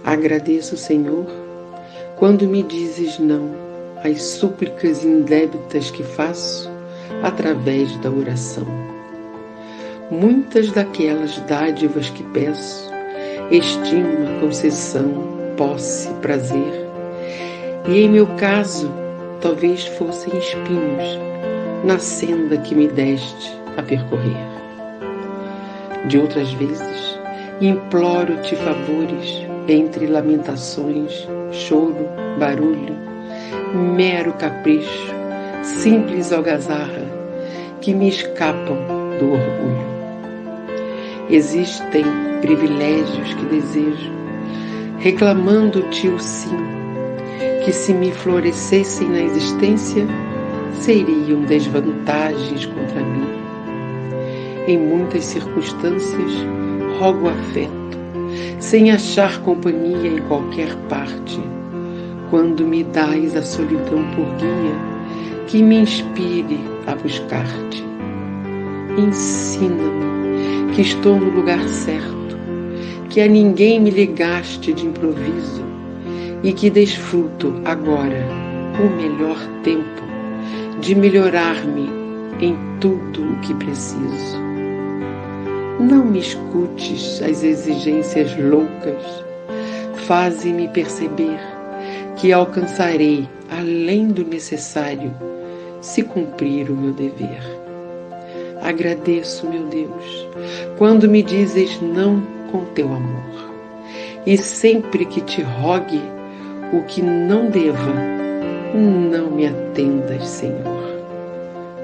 Agradeço, Senhor, quando me dizes não às súplicas indébitas que faço através da oração. Muitas daquelas dádivas que peço, estima, concessão, posse, prazer, e em meu caso, talvez fossem espinhos na senda que me deste a percorrer. De outras vezes, imploro-te favores entre lamentações, choro, barulho, mero capricho, simples algazarra que me escapam do orgulho. Existem privilégios que desejo, reclamando-te o sim, que se me florescessem na existência, seriam desvantagens contra mim. Em muitas circunstâncias, rogo afeto, sem achar companhia em qualquer parte, quando me dás a solidão por guia, que me inspire a buscar-te. Ensina-me que estou no lugar certo, que a ninguém me ligaste de improviso e que desfruto agora o melhor tempo de melhorar-me em tudo o que preciso. Não me escutes as exigências loucas, faze-me perceber que alcançarei além do necessário se cumprir o meu dever. Agradeço, meu Deus, quando me dizes não com teu amor, e sempre que te rogue o que não deva, não me atendas, Senhor.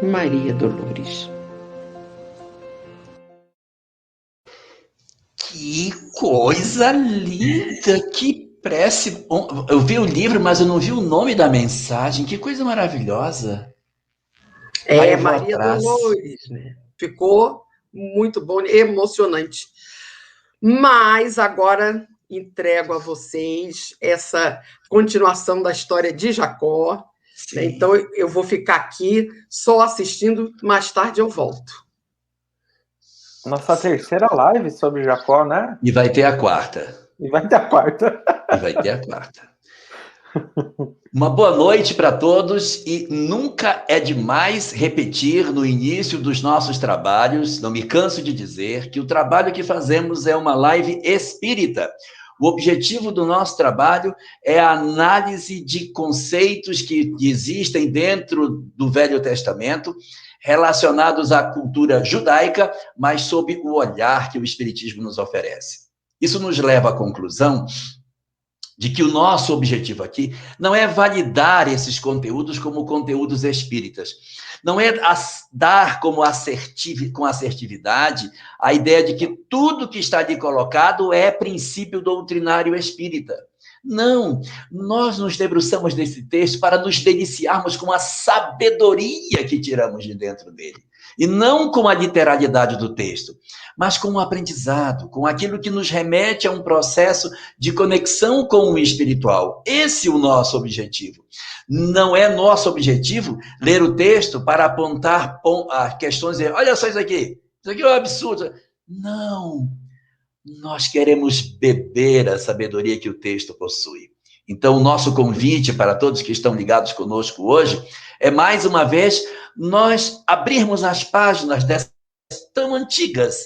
Maria Dolores. Que coisa linda, que prece. Eu vi o livro, mas eu não vi o nome da mensagem. Que coisa maravilhosa. É, Maria Dolores, né? Ficou muito bom, emocionante. Mas agora entrego a vocês essa continuação da história de Jacó. Né? Então eu vou ficar aqui só assistindo, mais tarde eu volto. Nossa terceira live sobre Jacó, né? E vai ter a quarta. E vai ter a quarta. E vai ter a quarta. Uma boa noite para todos e nunca é demais repetir no início dos nossos trabalhos, não me canso de dizer, que o trabalho que fazemos é uma live espírita. O objetivo do nosso trabalho é a análise de conceitos que existem dentro do Velho Testamento, relacionados à cultura judaica, mas sob o olhar que o Espiritismo nos oferece. Isso nos leva à conclusão de que o nosso objetivo aqui não é validar esses conteúdos como conteúdos espíritas. Não é dar com assertividade a ideia de que tudo que está ali colocado é princípio doutrinário espírita. Não, nós nos debruçamos nesse texto para nos deliciarmos com a sabedoria que tiramos de dentro dele. E não com a literalidade do texto, mas com o aprendizado, com aquilo que nos remete a um processo de conexão com o espiritual. Esse é o nosso objetivo. Não é nosso objetivo ler o texto para apontar questões e dizer, olha só isso aqui é um absurdo. Não, nós queremos beber a sabedoria que o texto possui. Então, o nosso convite para todos que estão ligados conosco hoje é, mais uma vez, nós abrirmos as páginas dessas tão antigas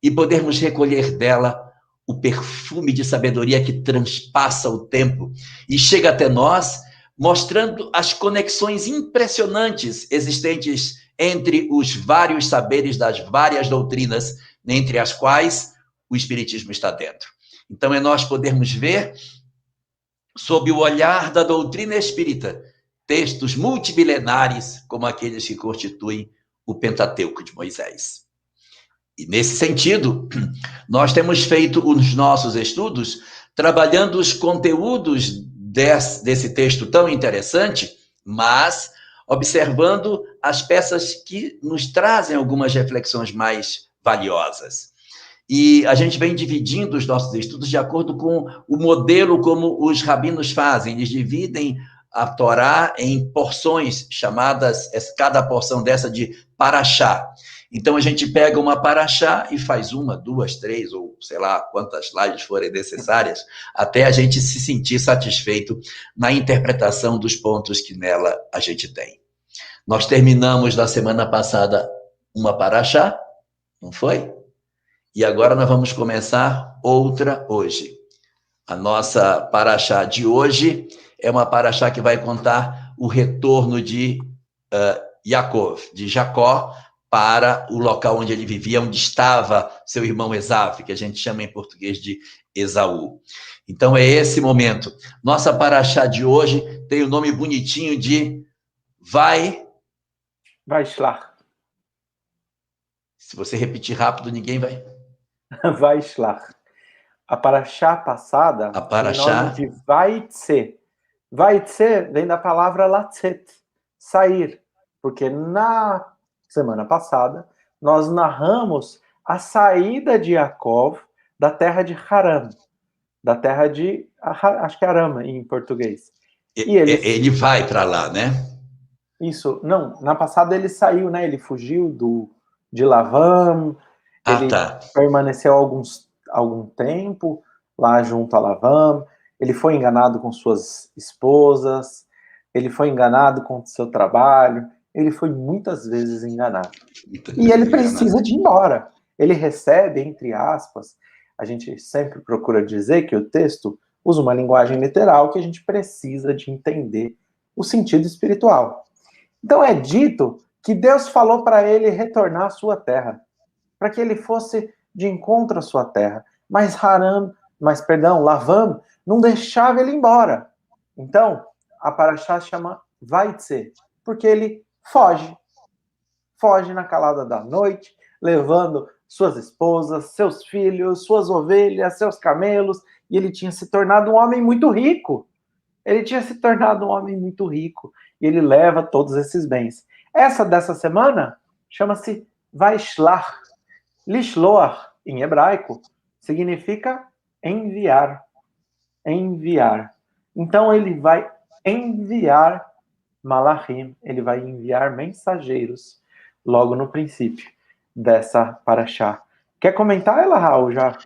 e podermos recolher dela o perfume de sabedoria que transpassa o tempo e chega até nós, mostrando as conexões impressionantes existentes entre os vários saberes das várias doutrinas, entre as quais o Espiritismo está dentro. Então, é nós podermos ver, sob o olhar da doutrina espírita, textos multimilenares como aqueles que constituem o Pentateuco de Moisés. E, nesse sentido, nós temos feito os nossos estudos trabalhando os conteúdos desse texto tão interessante, mas observando as peças que nos trazem algumas reflexões mais valiosas. E a gente vem dividindo os nossos estudos de acordo com o modelo como os rabinos fazem. Eles dividem a Torá em porções, chamadas, cada porção dessa de paraxá. Então, a gente pega uma paraxá e faz uma, duas, três, ou sei lá, quantas lives forem necessárias, até a gente se sentir satisfeito na interpretação dos pontos que nela a gente tem. Nós terminamos na semana passada uma paraxá, não foi? E agora nós vamos começar outra hoje. A nossa paraxá de hoje é uma paraxá que vai contar o retorno de Yaakov, de Jacó, para o local onde ele vivia, onde estava seu irmão Esaú, que a gente chama em português de Esaú. Então é esse momento. Nossa paraxá de hoje tem o nome bonitinho de Vaishlach. Se você repetir rápido, ninguém vai... Vaishlach. A paraxá passada tem nome de Vaitse. Vaitse vem da palavra latzet, sair. Porque na semana passada, nós narramos a saída de Yaakov da terra de Haran, da terra de, acho que é Aram em português. E ele vai para lá, né? Isso, não, na passada ele saiu, né? Ele fugiu de Lavam, ele permaneceu algum tempo lá junto a Lavam, ele foi enganado com suas esposas, ele foi enganado com seu trabalho, ele foi muitas vezes enganado. E ele precisa de ir embora. Ele recebe, entre aspas, a gente sempre procura dizer que o texto usa uma linguagem literal que a gente precisa de entender o sentido espiritual. Então é dito que Deus falou para ele retornar à sua terra, para que ele fosse de encontro à sua terra. Mas Lavam não deixava ele embora. Então, a paraxá chama Vaitse, porque ele foge na calada da noite, levando suas esposas, seus filhos, suas ovelhas, seus camelos, e ele tinha se tornado um homem muito rico. E ele leva todos esses bens. Essa dessa semana chama-se Vaishlach. Lishloach, em hebraico, significa enviar. Então ele vai enviar Malachim, ele vai enviar mensageiros logo no princípio dessa paraxá. Quer comentar ela, Raul, já?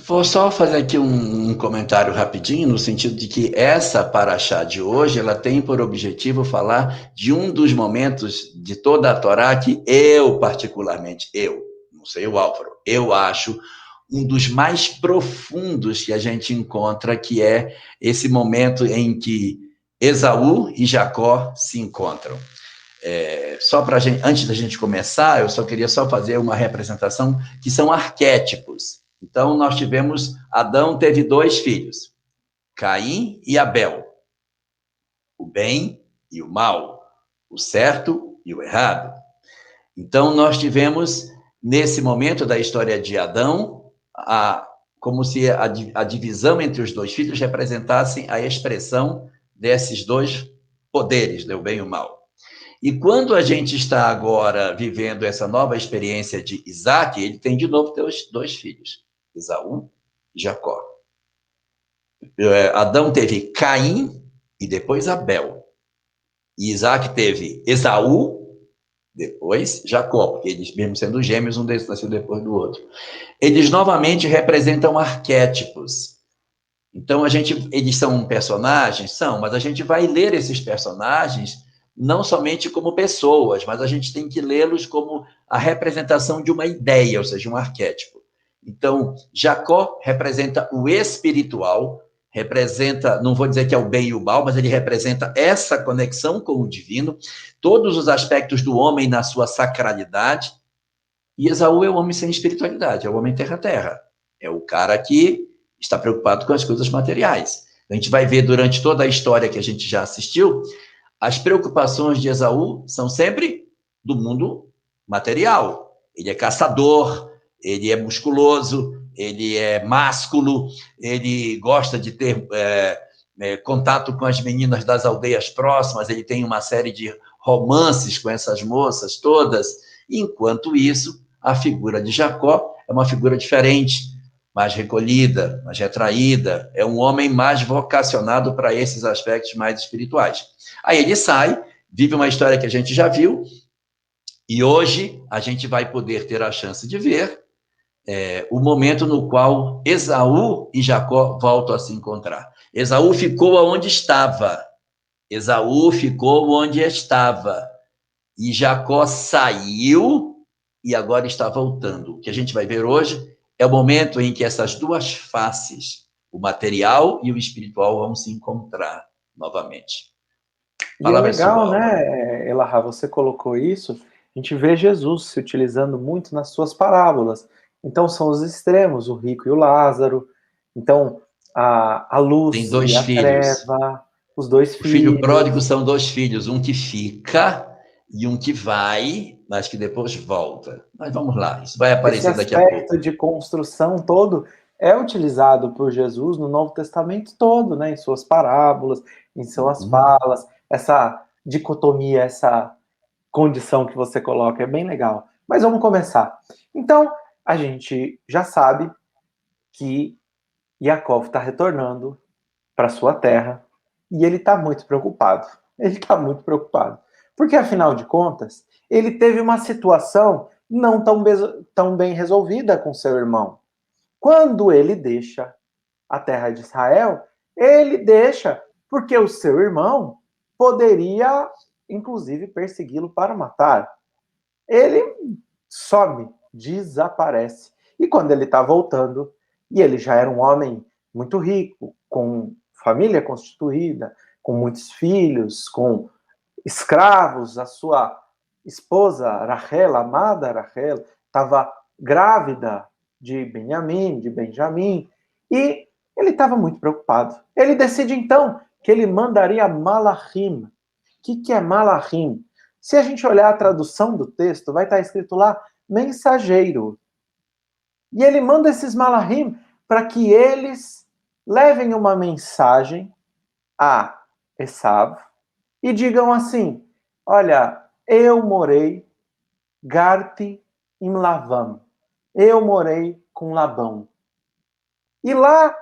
Vou só fazer aqui um comentário rapidinho, no sentido de que essa paraxá de hoje, ela tem por objetivo falar de um dos momentos de toda a Torá que particularmente, não sei o Álvaro, eu acho um dos mais profundos que a gente encontra, que é esse momento em que Esaú e Jacó se encontram. Só para antes da gente começar, eu só queria fazer uma representação que são arquétipos. Então, nós Adão teve 2 filhos, Caim e Abel, o bem e o mal, o certo e o errado. Então, nós tivemos, nesse momento da história de Adão, como se a divisão entre os 2 filhos representassem a expressão desses 2 poderes, o bem e o mal. E quando a gente está agora vivendo essa nova experiência de Isaac, ele tem de novo 2 filhos, Esaú e Jacó. Adão teve Caim e depois Abel. E Isaac teve Esaú, depois Jacó, porque eles, mesmo sendo gêmeos, um deles nasceu depois do outro. Eles novamente representam arquétipos. Então, eles são personagens? Mas a gente vai ler esses personagens não somente como pessoas, mas a gente tem que lê-los como a representação de uma ideia, ou seja, um arquétipo. Então, Jacó representa o espiritual, não vou dizer que é o bem e o mal, mas ele representa essa conexão com o divino, todos os aspectos do homem na sua sacralidade, e Esaú é o homem sem espiritualidade, é o homem terra-terra, é o cara que está preocupado com as coisas materiais. A gente vai ver durante toda a história que a gente já assistiu, as preocupações de Esaú são sempre do mundo material. Ele é caçador, ele é musculoso, ele é másculo, ele gosta de ter contato com as meninas das aldeias próximas, ele tem uma série de romances com essas moças todas. Enquanto isso, a figura de Jacó é uma figura diferente, mais recolhida, mais retraída, é um homem mais vocacionado para esses aspectos mais espirituais. Aí ele sai, vive uma história que a gente já viu, e hoje a gente vai poder ter a chance de ver o momento no qual Esaú e Jacó voltam a se encontrar. Esaú ficou onde estava. Esaú ficou onde estava. E Jacó saiu e agora está voltando. O que a gente vai ver hoje é o momento em que essas duas faces, o material e o espiritual, vão se encontrar novamente. E é legal, né, Elahá, você colocou isso, a gente vê Jesus se utilizando muito nas suas parábolas. Então, são os extremos, o rico e o Lázaro. Então, a luz tem dois e a filhos. Treva, os dois filhos. O filho pródigo são dois filhos, um que fica e um que vai, mas que depois volta. Mas vamos lá, isso vai aparecer daqui a pouco. Esse aspecto de construção todo é utilizado por Jesus no Novo Testamento todo, né, em suas parábolas, em suas falas. Essa dicotomia, essa condição que você coloca é bem legal. Mas vamos começar. Então, a gente já sabe que Yaakov está retornando para sua terra e ele está muito preocupado. Ele está muito preocupado. Porque, afinal de contas, ele teve uma situação não tão bem resolvida com seu irmão. Quando ele deixa a terra de Israel, ele deixa porque o seu irmão poderia, inclusive, persegui-lo para matar. Ele some, desaparece. E quando ele está voltando, e ele já era um homem muito rico, com família constituída, com muitos filhos, com escravos, a sua esposa Rachel, amada Rachel, estava grávida de Benjamim, e ele estava muito preocupado. Ele decide então que ele mandaria malachim. O que é malachim? Se a gente olhar a tradução do texto, vai estar escrito lá mensageiro. E ele manda esses malachim para que eles levem uma mensagem a Esav e digam assim: olha, eu morei Garti em Lavam. Eu morei com Labão. E lá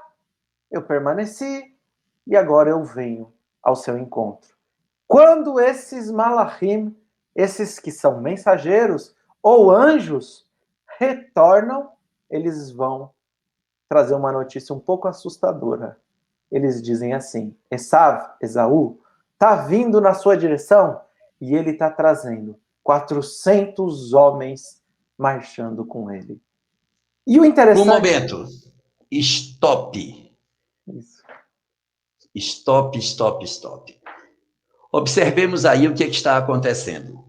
eu permaneci e agora eu venho ao seu encontro. Quando esses malachim, esses que são mensageiros ou anjos, retornam, eles vão trazer uma notícia um pouco assustadora. Eles dizem assim: Esaú, está vindo na sua direção e ele está trazendo 400 homens marchando com ele. E o interessante... Um momento. Stop. Isso. Stop. Observemos aí o que está acontecendo.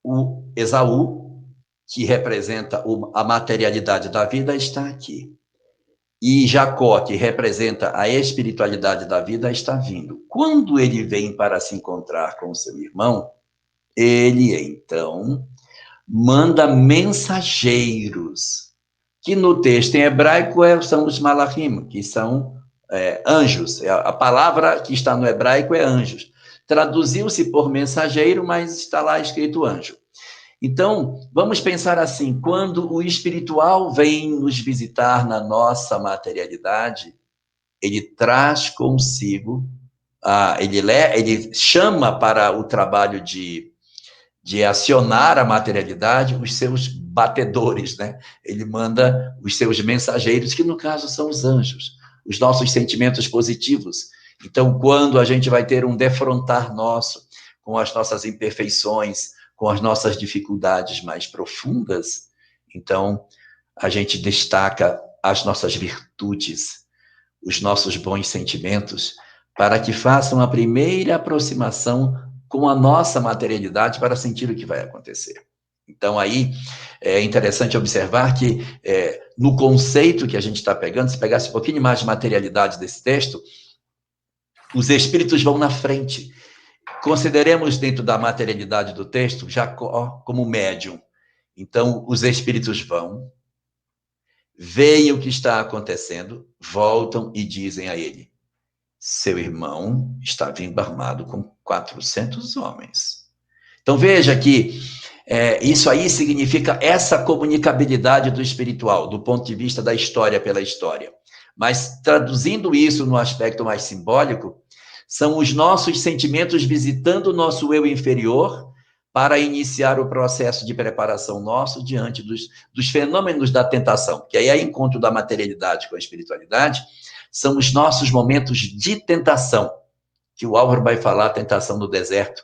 O Esaú, que representa a materialidade da vida, está aqui. E Jacó, que representa a espiritualidade da vida, está vindo. Quando ele vem para se encontrar com seu irmão, ele, então, manda mensageiros, que no texto em hebraico são os malachim, que são anjos. A palavra que está no hebraico é anjos. Traduziu-se por mensageiro, mas está lá escrito anjo. Então, vamos pensar assim, quando o espiritual vem nos visitar na nossa materialidade, ele traz consigo, ele chama para o trabalho de acionar a materialidade os seus batedores, né? Ele manda os seus mensageiros, que no caso são os anjos, os nossos sentimentos positivos. Então, quando a gente vai ter um defrontar nosso com as nossas imperfeições, com as nossas dificuldades mais profundas, então a gente destaca as nossas virtudes, os nossos bons sentimentos, para que façam a primeira aproximação com a nossa materialidade para sentir o que vai acontecer. Então, aí, é interessante observar que, no conceito que a gente está pegando, se pegasse um pouquinho mais de materialidade desse texto, os espíritos vão na frente. Consideremos dentro da materialidade do texto Jacó como médium. Então, os espíritos vão, veem o que está acontecendo, voltam e dizem a ele: seu irmão está vindo armado com 400 homens. Então, veja que Isso aí significa essa comunicabilidade do espiritual, do ponto de vista da história pela história. Mas, traduzindo isso no aspecto mais simbólico, são os nossos sentimentos visitando o nosso eu inferior para iniciar o processo de preparação nosso diante dos fenômenos da tentação, que aí é encontro da materialidade com a espiritualidade, são os nossos momentos de tentação, que o Álvaro vai falar, a tentação do deserto,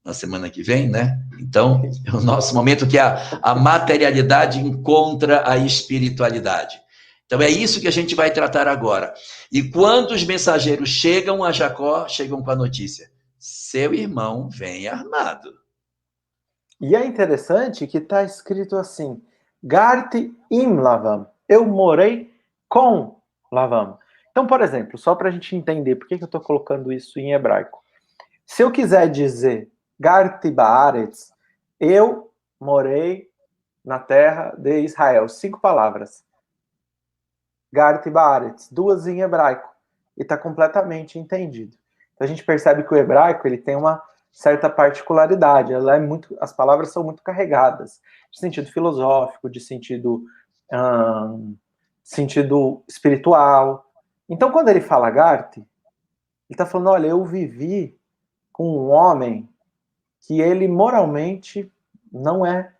na semana que vem, né? Então, é o nosso momento que a materialidade encontra a espiritualidade. Então, é isso que a gente vai tratar agora. E quando os mensageiros chegam a Jacó, chegam com a notícia: seu irmão vem armado. E é interessante que está escrito assim: Garti im Lavam. Eu morei com Lavam. Então, por exemplo, só para a gente entender por que eu estou colocando isso em hebraico. Se eu quiser dizer Garti Baaretz, eu morei na terra de Israel. 5 palavras. Garti Baaretz, 2 em hebraico. E está completamente entendido. Então a gente percebe que o hebraico ele tem uma certa particularidade. As palavras são muito carregadas. De sentido filosófico, de sentido espiritual. Então quando ele fala Garti, ele está falando, olha, eu vivi com um homem que ele moralmente não é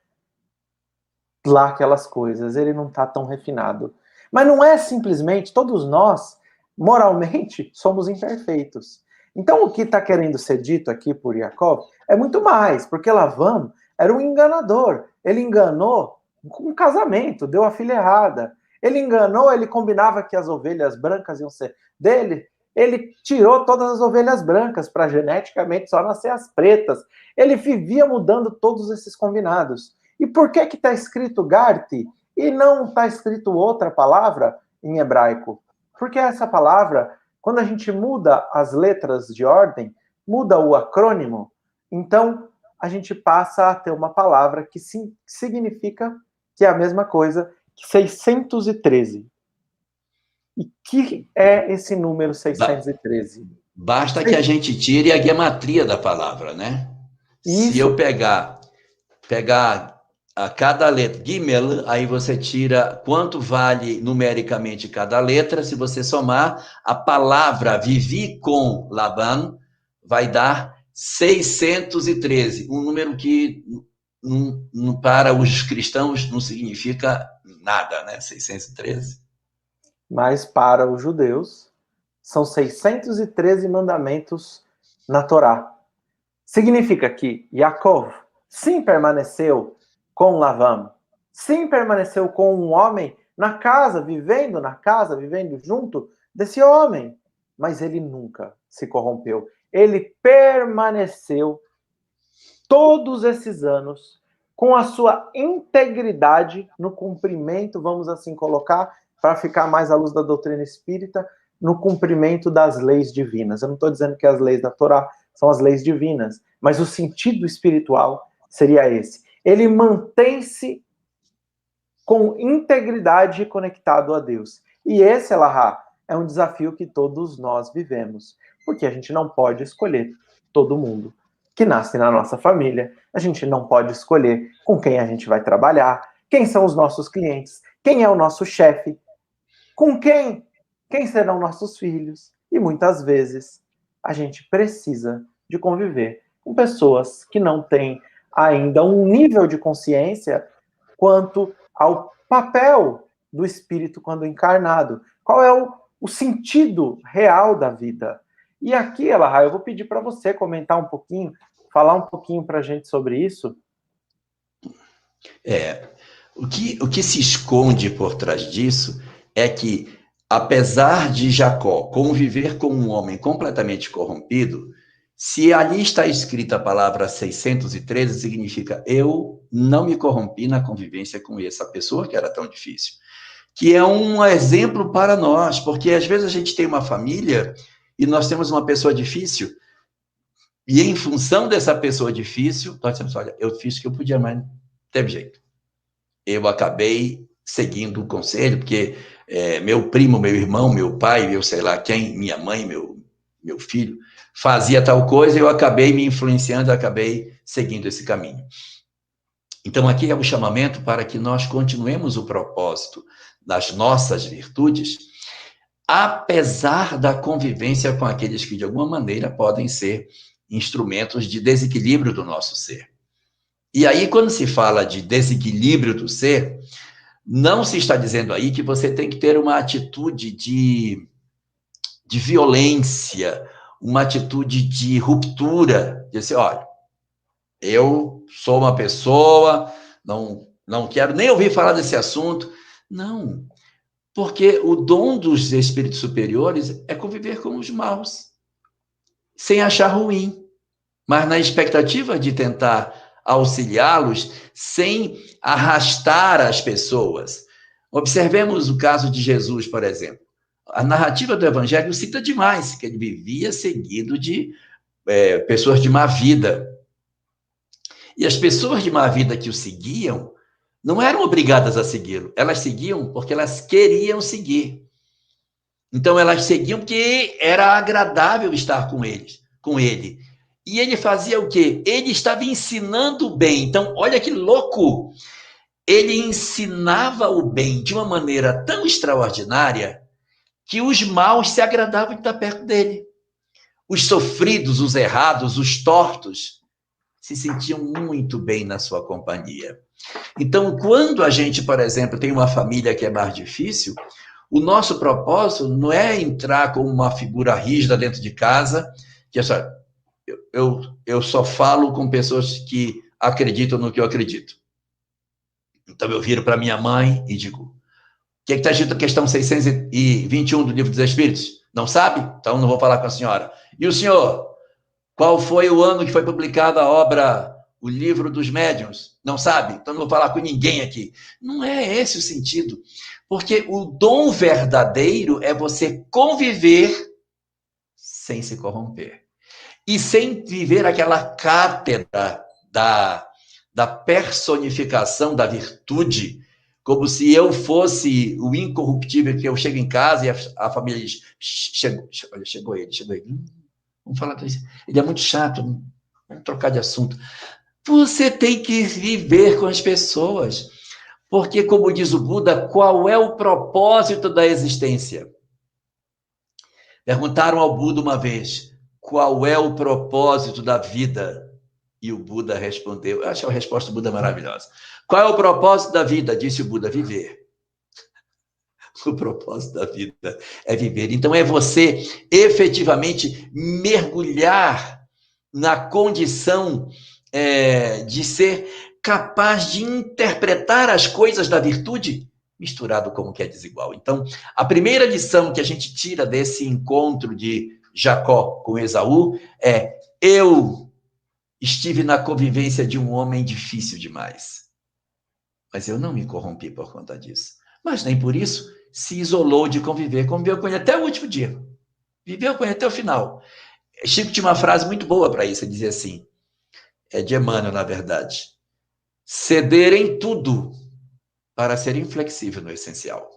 lá aquelas coisas, ele não está tão refinado. Mas não é simplesmente, todos nós, moralmente, somos imperfeitos. Então o que está querendo ser dito aqui por Jacob é muito mais, porque Lavam era um enganador. Ele enganou com um casamento, deu a filha errada. Ele enganou, ele combinava que as ovelhas brancas iam ser dele. Ele tirou todas as ovelhas brancas para geneticamente só nascer as pretas. Ele vivia mudando todos esses combinados. E por que está escrito Garti e não está escrito outra palavra em hebraico? Porque essa palavra, quando a gente muda as letras de ordem, muda o acrônimo, então a gente passa a ter uma palavra que significa que é a mesma coisa que 613. E que é esse número 613? Basta que a gente tire a gematria da palavra, né? Isso. Se eu pegar a cada letra, Gimel, aí você tira quanto vale numericamente cada letra. Se você somar, a palavra vivi com Laban vai dar 613, um número que para os cristãos não significa nada, né? 613. Mas para os judeus, são 613 mandamentos na Torá. Significa que Yaakov sim permaneceu com Lavam, sim permaneceu com um homem na casa, vivendo junto desse homem. Mas ele nunca se corrompeu. Ele permaneceu todos esses anos com a sua integridade no cumprimento, vamos assim colocar, para ficar mais à luz da doutrina espírita, no cumprimento das leis divinas. Eu não estou dizendo que as leis da Torá são as leis divinas, mas o sentido espiritual seria esse. Ele mantém-se com integridade conectado a Deus. E esse, Elahá, é um desafio que todos nós vivemos, porque a gente não pode escolher todo mundo que nasce na nossa família, a gente não pode escolher com quem a gente vai trabalhar, quem são os nossos clientes, quem é o nosso chefe, com quem serão nossos filhos. E muitas vezes a gente precisa de conviver com pessoas que não têm ainda um nível de consciência quanto ao papel do espírito quando encarnado. Qual é o sentido real da vida? E aqui, Elahá, eu vou pedir para você comentar um pouquinho, falar um pouquinho para a gente sobre isso. O que se esconde por trás disso é que, apesar de Jacó conviver com um homem completamente corrompido, se ali está escrita a palavra 613, significa eu não me corrompi na convivência com essa pessoa que era tão difícil. Que é um exemplo para nós, porque às vezes a gente tem uma família e nós temos uma pessoa difícil, e em função dessa pessoa difícil, nós dizemos, olha, eu fiz o que eu podia, mas não teve jeito. Eu acabei seguindo o conselho, porque meu primo, meu irmão, meu pai, eu sei lá quem, minha mãe, meu filho, fazia tal coisa, eu acabei me influenciando, acabei seguindo esse caminho. Então, aqui é o chamamento para que nós continuemos o propósito das nossas virtudes, apesar da convivência com aqueles que, de alguma maneira, podem ser instrumentos de desequilíbrio do nosso ser. E aí, quando se fala de desequilíbrio do ser, não se está dizendo aí que você tem que ter uma atitude de violência, uma atitude de ruptura, de dizer, olha, eu sou uma pessoa, não quero nem ouvir falar desse assunto. Não, porque o dom dos espíritos superiores é conviver com os maus, sem achar ruim, mas na expectativa de tentar auxiliá-los sem arrastar as pessoas. Observemos o caso de Jesus, por exemplo. A narrativa do Evangelho cita demais que ele vivia seguido de pessoas de má vida. E as pessoas de má vida que o seguiam não eram obrigadas a segui-lo. Elas seguiam porque elas queriam seguir. Então, elas seguiam porque era agradável estar com ele. E ele fazia o quê? Ele estava ensinando o bem. Então, olha que louco! Ele ensinava o bem de uma maneira tão extraordinária que os maus se agradavam de estar perto dele. Os sofridos, os errados, os tortos se sentiam muito bem na sua companhia. Então, quando a gente, por exemplo, tem uma família que é mais difícil, o nosso propósito não é entrar como uma figura rígida dentro de casa, que é só, eu só falo com pessoas que acreditam no que eu acredito. Então, eu viro para minha mãe e digo, o que está escrito na questão 621 do Livro dos Espíritos? Não sabe? Então, não vou falar com a senhora. E o senhor? Qual foi o ano que foi publicada a obra, o Livro dos Médiuns? Não sabe? Então, não vou falar com ninguém aqui. Não é esse o sentido. Porque o dom verdadeiro é você conviver sem se corromper. E sem viver aquela cátedra da personificação da virtude, como se eu fosse o incorruptível, que eu chego em casa e a família diz, chegou ele. Vamos falar disso. Ele é muito chato, vamos trocar de assunto. Você tem que viver com as pessoas, porque, como diz o Buda, qual é o propósito da existência? Perguntaram ao Buda uma vez, qual é o propósito da vida? E o Buda respondeu, eu acho a resposta do Buda maravilhosa. Qual é o propósito da vida? Disse o Buda, viver. O propósito da vida é viver. Então, é você efetivamente mergulhar na condição de ser capaz de interpretar as coisas da virtude misturado com o que é desigual. Então, a primeira lição que a gente tira desse encontro de Jacó com Esaú é: eu estive na convivência de um homem difícil demais, mas eu não me corrompi por conta disso. Mas nem por isso se isolou de conviveu com ele até o último dia, viveu com ele até o final. Chico tinha uma frase muito boa para isso, ele dizia assim, é de Emmanuel, na verdade, ceder em tudo para ser inflexível no essencial.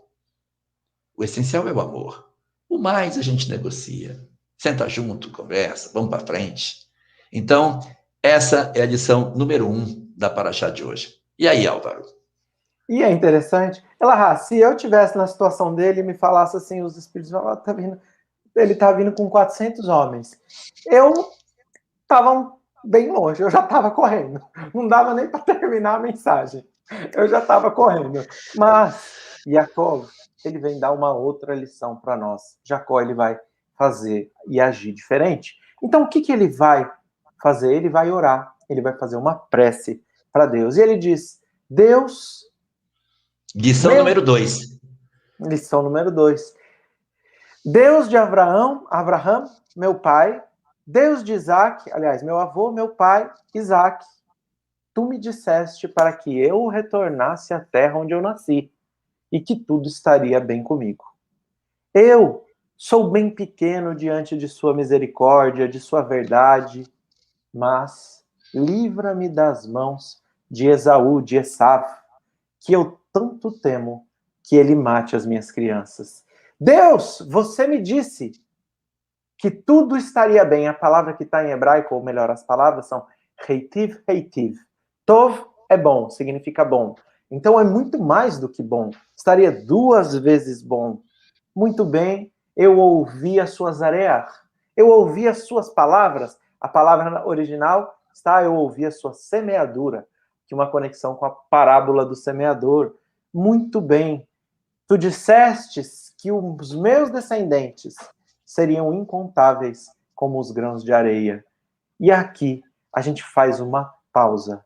O essencial é o amor. O mais a gente negocia, senta junto, conversa, vamos para frente. Então, essa é a lição número 1 da Paraxá de hoje. E aí, Álvaro? E é interessante, se eu tivesse na situação dele e me falasse assim, os espíritos falavam, ele tá vindo com 400 homens. Eu estava bem longe, eu já estava correndo. Não dava nem para terminar a mensagem. Eu já estava correndo. Mas Jacó, ele vem dar uma outra lição para nós. Jacó, ele vai fazer e agir diferente. Então, o que ele vai fazer? Ele vai orar, ele vai fazer uma prece para Deus. E ele diz, Deus... Lição número 2. Lição número 2. Deus de Abraão, meu pai, Deus de Isaac, aliás, meu avô, meu pai, Isaac, tu me disseste para que eu retornasse à terra onde eu nasci e que tudo estaria bem comigo. Eu sou bem pequeno diante de sua misericórdia, de sua verdade, mas livra-me das mãos de Esaú, de Esaú, que eu tanto temo que ele mate as minhas crianças. Deus, você me disse que tudo estaria bem. A palavra que está em hebraico, ou melhor, as palavras são Heitiv, heitiv. Tov é bom, significa bom. Então é muito mais do que bom. Estaria 2 vezes bom. Muito bem, eu ouvi as suas areas. Eu ouvi as suas palavras. A palavra original está, eu ouvi a sua semeadura, que é uma conexão com a parábola do semeador. Muito bem. Tu dissestes que os meus descendentes seriam incontáveis como os grãos de areia. E aqui a gente faz uma pausa.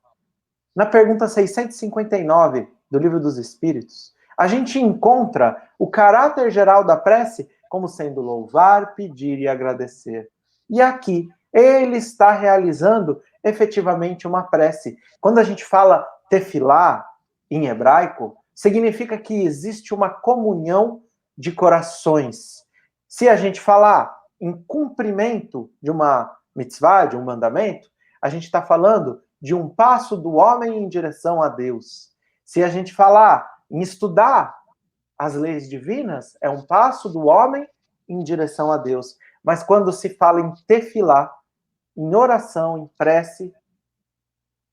Na pergunta 659 do Livro dos Espíritos, a gente encontra o caráter geral da prece como sendo louvar, pedir e agradecer. E aqui, ele está realizando efetivamente uma prece. Quando a gente fala tefilá, em hebraico, significa que existe uma comunhão de corações. Se a gente falar em cumprimento de uma mitzvah, de um mandamento, a gente está falando de um passo do homem em direção a Deus. Se a gente falar em estudar as leis divinas, é um passo do homem em direção a Deus. Mas quando se fala em tefilá, em oração, em prece,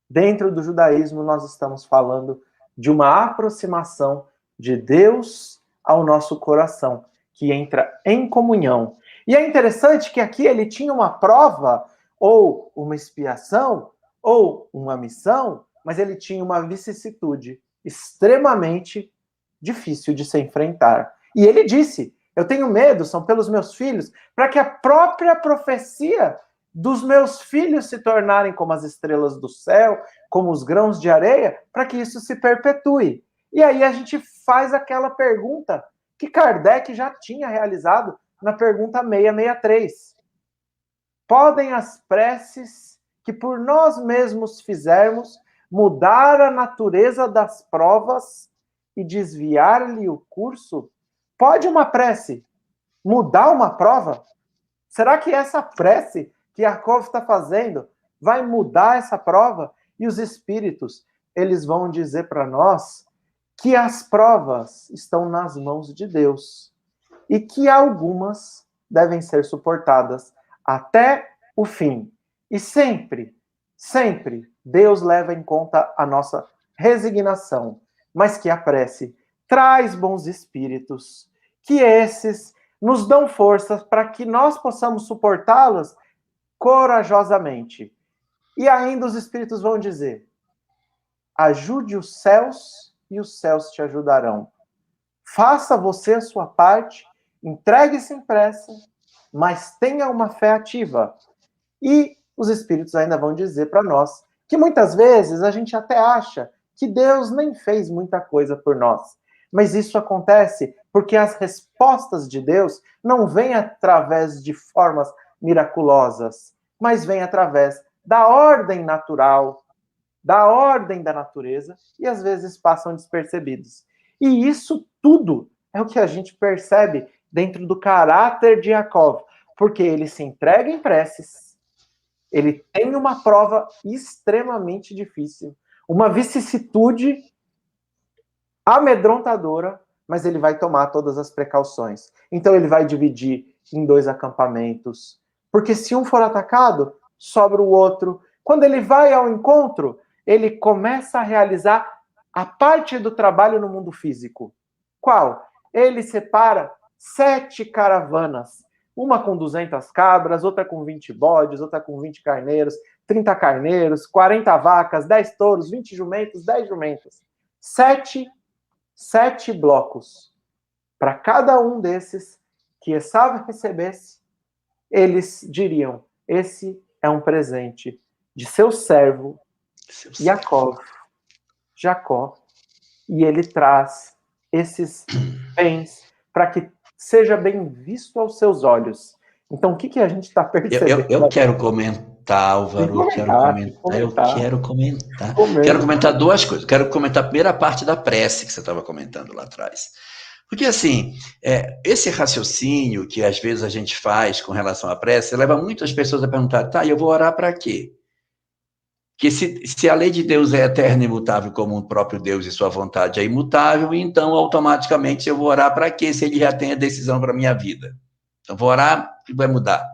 dentro do judaísmo nós estamos falando de uma aproximação de Deus ao nosso coração, que entra em comunhão. E é interessante que aqui ele tinha uma prova, ou uma expiação, ou uma missão, mas ele tinha uma vicissitude extremamente difícil de se enfrentar. E ele disse, eu tenho medo, são pelos meus filhos, para que a própria profecia dos meus filhos se tornarem como as estrelas do céu, como os grãos de areia, para que isso se perpetue. E aí a gente faz aquela pergunta que Kardec já tinha realizado na pergunta 663. Podem as preces que por nós mesmos fizermos mudar a natureza das provas e desviar-lhe o curso? Pode uma prece mudar uma prova? Será que essa prece que Yaakov está fazendo vai mudar essa prova? E os espíritos, eles vão dizer para nós que as provas estão nas mãos de Deus e que algumas devem ser suportadas até o fim. E sempre, sempre, Deus leva em conta a nossa resignação, mas que a prece traz bons espíritos, que esses nos dão forças para que nós possamos suportá-las corajosamente. E ainda os espíritos vão dizer, ajude os céus e os céus te ajudarão. Faça você a sua parte, entregue sem pressa, mas tenha uma fé ativa. E os espíritos ainda vão dizer para nós que muitas vezes a gente até acha que Deus nem fez muita coisa por nós. Mas isso acontece porque as respostas de Deus não vêm através de formas miraculosas, mas vêm através da ordem natural, da ordem da natureza, e às vezes passam despercebidos. E isso tudo é o que a gente percebe dentro do caráter de Yaakov, porque ele se entrega em preces, ele tem uma prova extremamente difícil, uma vicissitude amedrontadora, mas ele vai tomar todas as precauções. Então ele vai dividir em 2 acampamentos, porque se um for atacado, sobra o outro. Quando ele vai ao encontro, ele começa a realizar a parte do trabalho no mundo físico. Qual? Ele separa 7 caravanas, uma com 200 cabras, outra com 20 bodes, outra com 20 carneiros, 30 carneiros, 40 vacas, 10 touros, 20 jumentos, 10 jumentas. 7 blocos. Para cada um desses que Esaú recebesse, eles diriam, esse é um presente de seu servo, Jacó, e ele traz esses bens para que seja bem visto aos seus olhos. Então, o que a gente está percebendo? Eu quero comentar, Álvaro, quero comentar 2 coisas. Quero comentar a primeira parte da prece que você estava comentando lá atrás. Porque, assim, esse raciocínio que às vezes a gente faz com relação à prece leva muitas pessoas a perguntar, tá, eu vou orar para quê? Que se a lei de Deus é eterna e imutável como o próprio Deus e sua vontade é imutável, então automaticamente eu vou orar para quê se ele já tem a decisão para a minha vida? Então vou orar e vai mudar.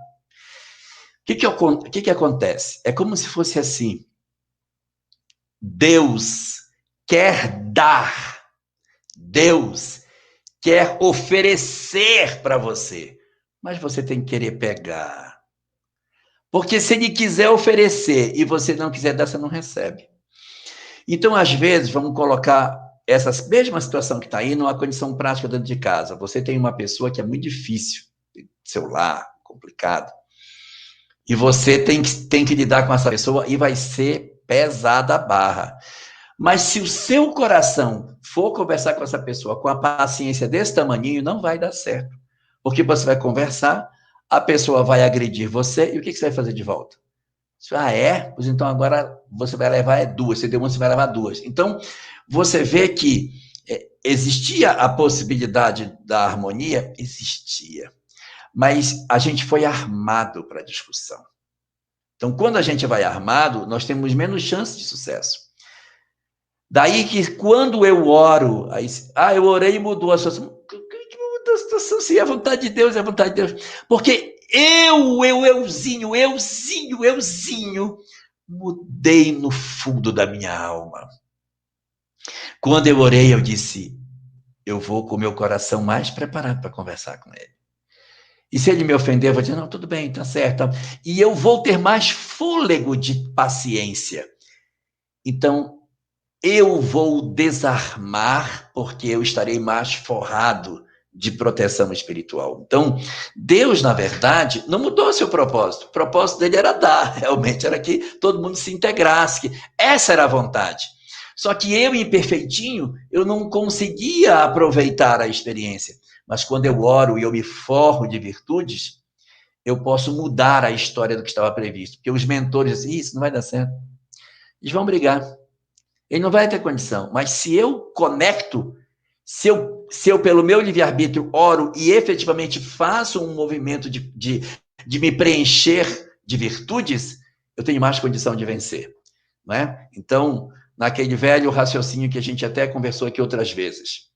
que acontece? É como se fosse assim. Deus quer dar. Deus quer oferecer para você. Mas você tem que querer pegar. Porque se ele quiser oferecer e você não quiser dar, você não recebe. Então, às vezes, vamos colocar essa mesma situação que está aí numa condição prática dentro de casa. Você tem uma pessoa que é muito difícil, seu lar, complicado, e você tem que lidar com essa pessoa e vai ser pesada a barra. Mas se o seu coração for conversar com essa pessoa com a paciência desse tamaninho, não vai dar certo. Porque você vai conversar, a pessoa vai agredir você, e o que você vai fazer de volta? Pois então agora você vai levar duas. Você deu uma, você vai levar duas. Então, você vê que existia a possibilidade da harmonia? Existia. Mas a gente foi armado para a discussão. Então, quando a gente vai armado, nós temos menos chance de sucesso. Daí que quando eu oro, eu orei e mudou a situação. Que mudou a situação? Se é a vontade de Deus, é a vontade de Deus. Porque euzinho, mudei no fundo da minha alma. Quando eu orei, eu disse, eu vou com o meu coração mais preparado para conversar com ele. E se ele me ofender, eu vou dizer, não, tudo bem, tá certo. E eu vou ter mais fôlego de paciência. Então, eu vou desarmar, porque eu estarei mais forrado de proteção espiritual. Então, Deus, na verdade, não mudou seu propósito. O propósito dele era dar, realmente, era que todo mundo se integrasse. Que essa era a vontade. Só que eu, imperfeitinho, eu não conseguia aproveitar a experiência. Mas quando eu oro e eu me forro de virtudes, eu posso mudar a história do que estava previsto. Porque os mentores dizem, isso não vai dar certo. Eles vão brigar. Ele não vai ter condição. Mas se eu conecto, se eu pelo meu livre-arbítrio, oro e efetivamente faço um movimento de me preencher de virtudes, eu tenho mais condição de vencer. Não é? Então, naquele velho raciocínio que a gente até conversou aqui outras vezes,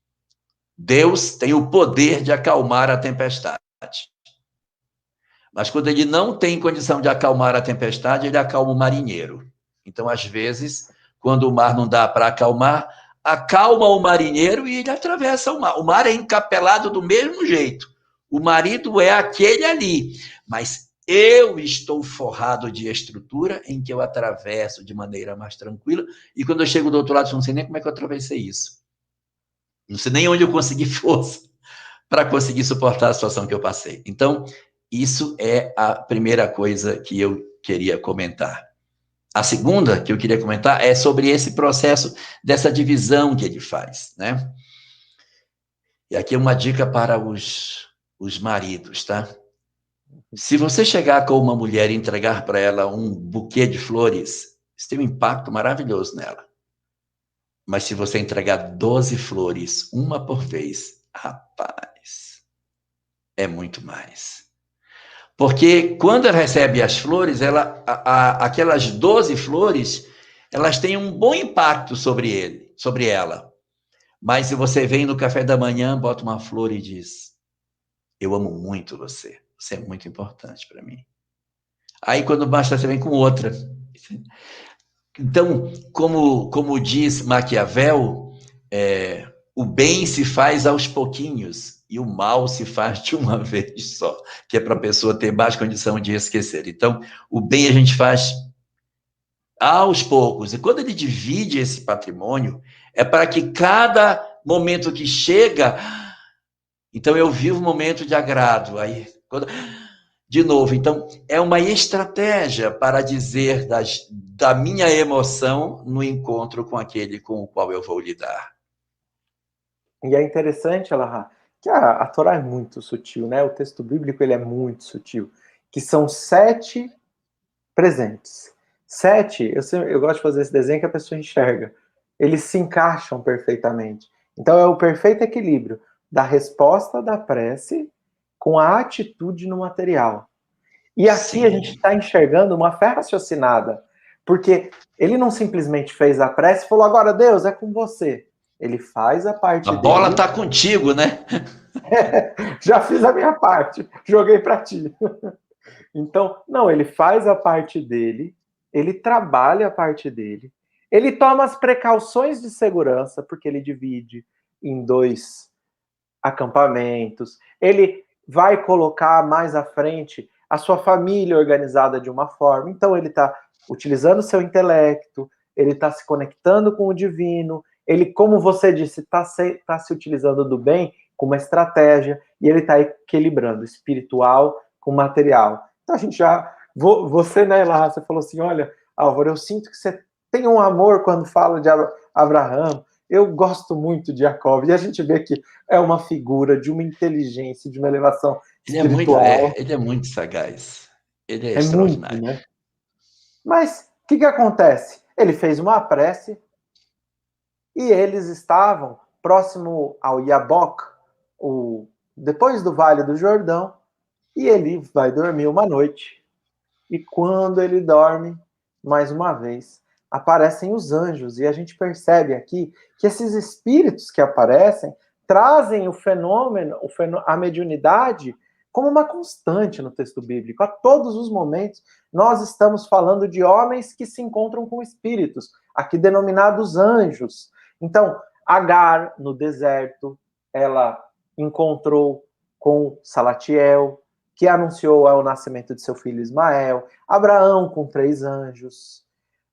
Deus tem o poder de acalmar a tempestade. Mas quando ele não tem condição de acalmar a tempestade, ele acalma o marinheiro. Então, às vezes, quando o mar não dá para acalmar, acalma o marinheiro e ele atravessa o mar. O mar é encapelado do mesmo jeito. O marido é aquele ali. Mas eu estou forrado de estrutura em que eu atravesso de maneira mais tranquila. E quando eu chego do outro lado, eu não sei nem como é que eu atravessei isso. Não sei nem onde eu consegui força para conseguir suportar a situação que eu passei. Então, isso é a primeira coisa que eu queria comentar. A segunda que eu queria comentar é sobre esse processo dessa divisão que ele faz, né? E aqui é uma dica para os maridos, tá? Se você chegar com uma mulher e entregar para ela um buquê de flores, isso tem um impacto maravilhoso nela. Mas se você entregar 12 flores, uma por vez, rapaz, é muito mais. Porque quando ela recebe as flores, aquelas 12 flores, elas têm um bom impacto sobre ela. Mas se você vem no café da manhã, bota uma flor e diz, eu amo muito você, você é muito importante para mim. Aí quando basta, você vem com outra. Então, como diz Maquiavel, o bem se faz aos pouquinhos e o mal se faz de uma vez só, que é para a pessoa ter mais condição de esquecer. Então, o bem a gente faz aos poucos. E quando ele divide esse patrimônio, é para que cada momento que chega, então eu vivo um momento de agrado. Aí, de novo, então, é uma estratégia para dizer da minha emoção no encontro com aquele com o qual eu vou lidar. E é interessante, Alahá, que a Torá é muito sutil, né? O texto bíblico ele é muito sutil, que são 7 presentes. 7, eu gosto de fazer esse desenho que a pessoa enxerga. Eles se encaixam perfeitamente. Então é o perfeito equilíbrio da resposta da prece com a atitude no material. E aqui Sim. A gente está enxergando uma fé raciocinada, porque ele não simplesmente fez a prece e falou, agora Deus, é com você. Ele faz a parte dele. A bola está contigo, né? Já fiz a minha parte, joguei para ti. Então, não, ele faz a parte dele, ele trabalha a parte dele, ele toma as precauções de segurança, porque ele divide em 2 acampamentos, ele vai colocar mais à frente a sua família organizada de uma forma, então ele está utilizando o seu intelecto, ele está se conectando com o divino, ele, como você disse, está se utilizando do bem com uma estratégia, e ele está equilibrando espiritual com material. Então a gente já, você, né, Lá, você falou assim, olha, Álvaro, eu sinto que você tem um amor quando fala de Abraão, eu gosto muito de Jacob, e a gente vê que é uma figura de uma inteligência, de uma elevação espiritual. Ele é muito sagaz. Ele é muito, extraordinário. né? Mas o que acontece? Ele fez uma prece e eles estavam próximo ao Yabok, depois do Vale do Jordão, e ele vai dormir uma noite. E quando ele dorme, mais uma vez, aparecem os anjos. E a gente percebe aqui que esses espíritos que aparecem trazem o fenômeno, a mediunidade, como uma constante no texto bíblico. A todos os momentos, nós estamos falando de homens que se encontram com espíritos, aqui denominados anjos. Então, Agar, no deserto, ela encontrou com Salatiel, que anunciou o nascimento de seu filho Ismael, Abraão com 3 anjos,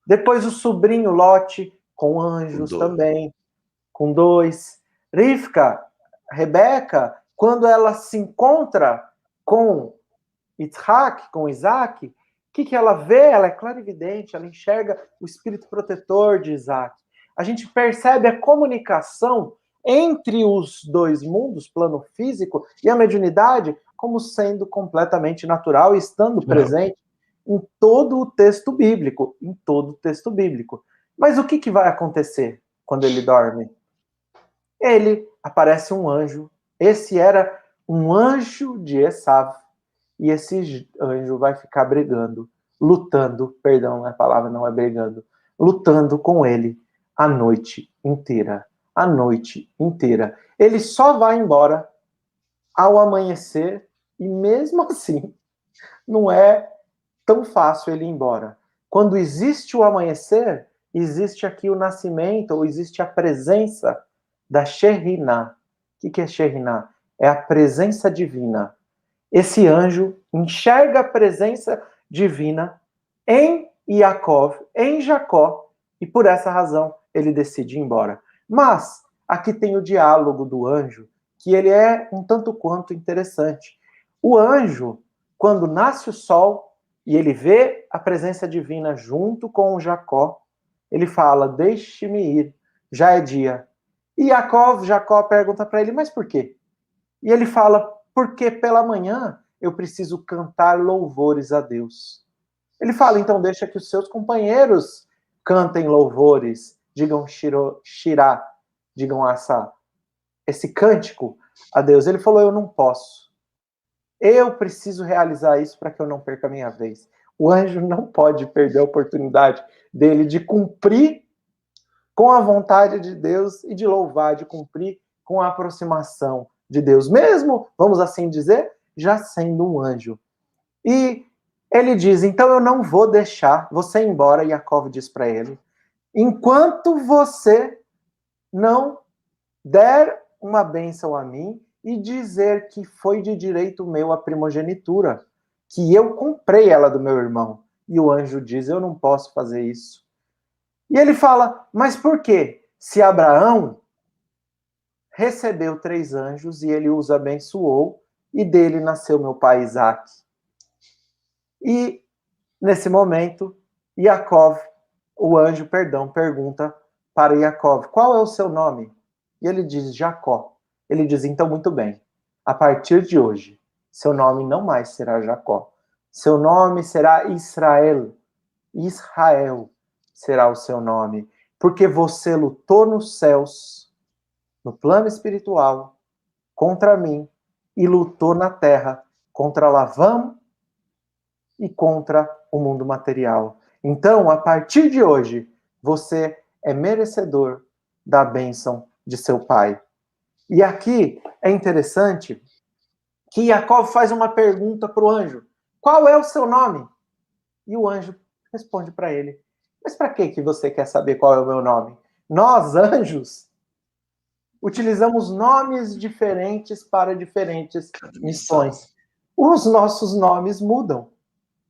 depois o sobrinho Lote com anjos também, com 2, Rivka, Rebeca, quando ela se encontra com Isaac, o que ela vê? Ela é clarividente, ela enxerga o espírito protetor de Isaac. A gente percebe a comunicação entre os 2 mundos, plano físico e a mediunidade, como sendo completamente natural e estando presente em todo o texto bíblico, Mas o que vai acontecer quando ele dorme? Ele aparece um anjo. Esse era um anjo de Esav. E esse anjo vai ficar lutando, perdão, a palavra não é brigando, lutando com ele a noite inteira. Ele só vai embora ao amanhecer, e mesmo assim, não é tão fácil ele ir embora. Quando existe o amanhecer, existe aqui o nascimento, ou existe a presença da Shekhinah. O que é Shekhinah? É a presença divina. Esse anjo enxerga a presença divina em Yaakov, em Jacó, e por essa razão ele decide ir embora. Mas aqui tem o diálogo do anjo, que ele é um tanto quanto interessante. O anjo, quando nasce o sol e ele vê a presença divina junto com o Jacó, ele fala, deixe-me ir, já é dia. E Jacó pergunta para ele, mas por quê? E ele fala, porque pela manhã eu preciso cantar louvores a Deus. Ele fala, então deixa que os seus companheiros cantem louvores, digam shirá, digam esse cântico a Deus. Ele falou, eu não posso. Eu preciso realizar isso para que eu não perca a minha vez. O anjo não pode perder a oportunidade dele de cumprir com a vontade de Deus e de louvar, de cumprir com a aproximação de Deus, mesmo, vamos assim dizer, já sendo um anjo. E ele diz, então eu não vou deixar você ir embora, e Yaakov diz para ele, enquanto você não der uma bênção a mim e dizer que foi de direito meu a primogenitura, que eu comprei ela do meu irmão. E o anjo diz, eu não posso fazer isso. E ele fala, mas por quê? Se Abraão recebeu 3 anjos e ele os abençoou, e dele nasceu meu pai Isaac. E, nesse momento, o anjo, pergunta para Yaakov, qual é o seu nome? E ele diz, Jacó. Ele diz, então, muito bem, a partir de hoje, seu nome não mais será Jacó. Seu nome será Israel. Israel será o seu nome, porque você lutou nos céus, no plano espiritual, contra mim, e lutou na terra contra Lavam e contra o mundo material. Então, a partir de hoje, você é merecedor da bênção de seu pai. E aqui é interessante que Jacó faz uma pergunta para o anjo. qual é o seu nome? E o anjo responde para ele, mas para que você quer saber qual é o meu nome? Nós, anjos, utilizamos nomes diferentes para diferentes missões. Os nossos nomes mudam.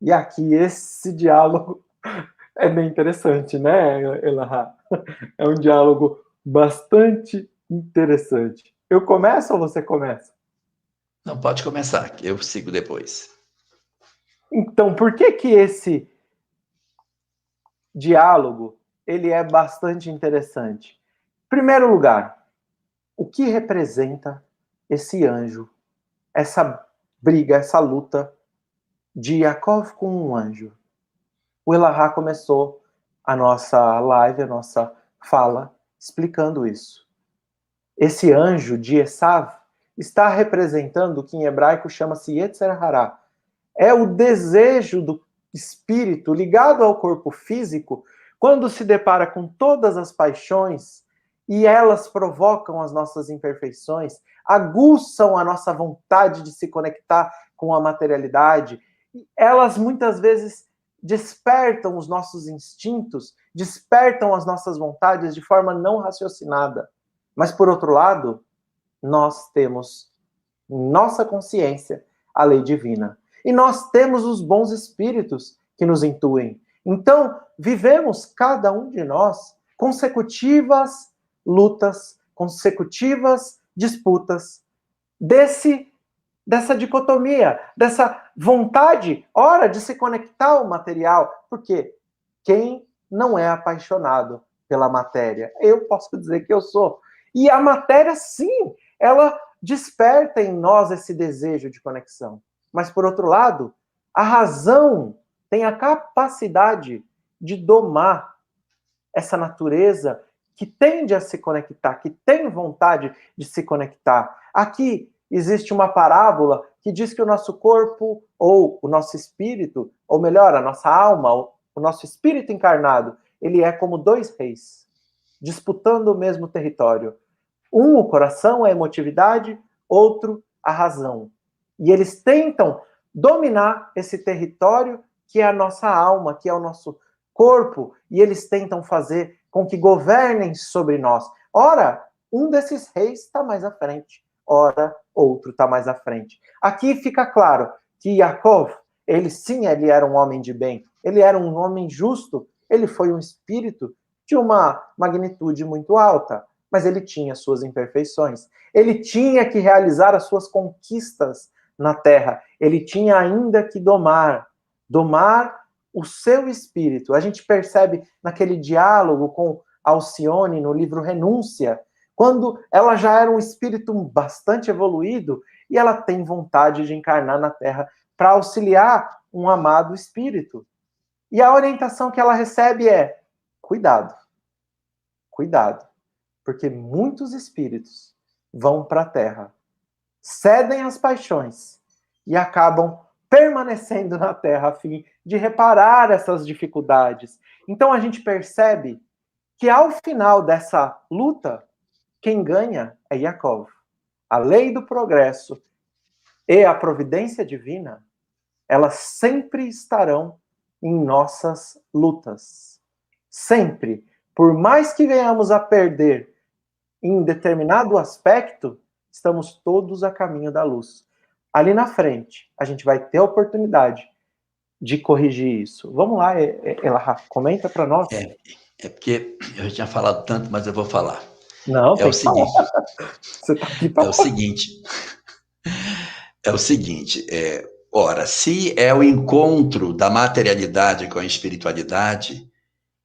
E aqui esse diálogo é bem interessante, né, Elahá? É um diálogo bastante interessante. Eu começo ou você começa? Não, pode começar, que eu sigo depois. Então, por que esse diálogo ele é bastante interessante? Em primeiro lugar, o que representa esse anjo, essa briga, essa luta de Yaakov com um anjo? O Elahá começou a nossa live, a nossa fala, explicando isso. Esse anjo de Esav está representando o que em hebraico chama-se Yetzer Hará. É o desejo do espírito ligado ao corpo físico quando se depara com todas as paixões e elas provocam as nossas imperfeições, aguçam a nossa vontade de se conectar com a materialidade. Elas muitas vezes despertam os nossos instintos, despertam as nossas vontades de forma não raciocinada. Mas, por outro lado, nós temos em nossa consciência a lei divina. E nós temos os bons espíritos que nos intuem. Então, vivemos, cada um de nós, consecutivas lutas, consecutivas disputas dessa dicotomia, dessa vontade, ora, de se conectar ao material. Porque quem não é apaixonado pela matéria? Eu posso dizer que eu sou. E a matéria, sim, ela desperta em nós esse desejo de conexão. Mas, por outro lado, a razão tem a capacidade de domar essa natureza que tende a se conectar, que tem vontade de se conectar. Aqui existe uma parábola que diz que o nosso corpo, ou o nosso espírito, ou melhor, a nossa alma, o nosso espírito encarnado, ele é como dois reis, disputando o mesmo território. Um, o coração, a emotividade, outro, a razão. E eles tentam dominar esse território que é a nossa alma, que é o nosso corpo, e eles tentam fazer com que governem sobre nós. Ora, um desses reis está mais à frente, ora, outro está mais à frente. Aqui fica claro que Yaakov, ele sim, ele era um homem de bem, ele era um homem justo, ele foi um espírito de uma magnitude muito alta, mas ele tinha suas imperfeições. Ele tinha que realizar as suas conquistas na terra. Ele tinha ainda que domar o seu espírito. A gente percebe naquele diálogo com Alcione, no livro Renúncia, quando ela já era um espírito bastante evoluído e ela tem vontade de encarnar na terra para auxiliar um amado espírito. E a orientação que ela recebe é: cuidado, cuidado. Porque muitos espíritos vão para a Terra, cedem às paixões e acabam permanecendo na Terra a fim de reparar essas dificuldades. Então a gente percebe que ao final dessa luta, quem ganha é Yaakov. A lei do progresso e a providência divina, elas sempre estarão em nossas lutas. Sempre. Por mais que venhamos a perder em determinado aspecto, estamos todos a caminho da luz. Ali na frente, a gente vai ter a oportunidade de corrigir isso. Vamos lá, Elahá, comenta para nós. É porque eu já tinha falado tanto, mas eu vou falar. Não, é o seguinte. Você tá aqui pra É o seguinte. Ora, se é o encontro da materialidade com a espiritualidade,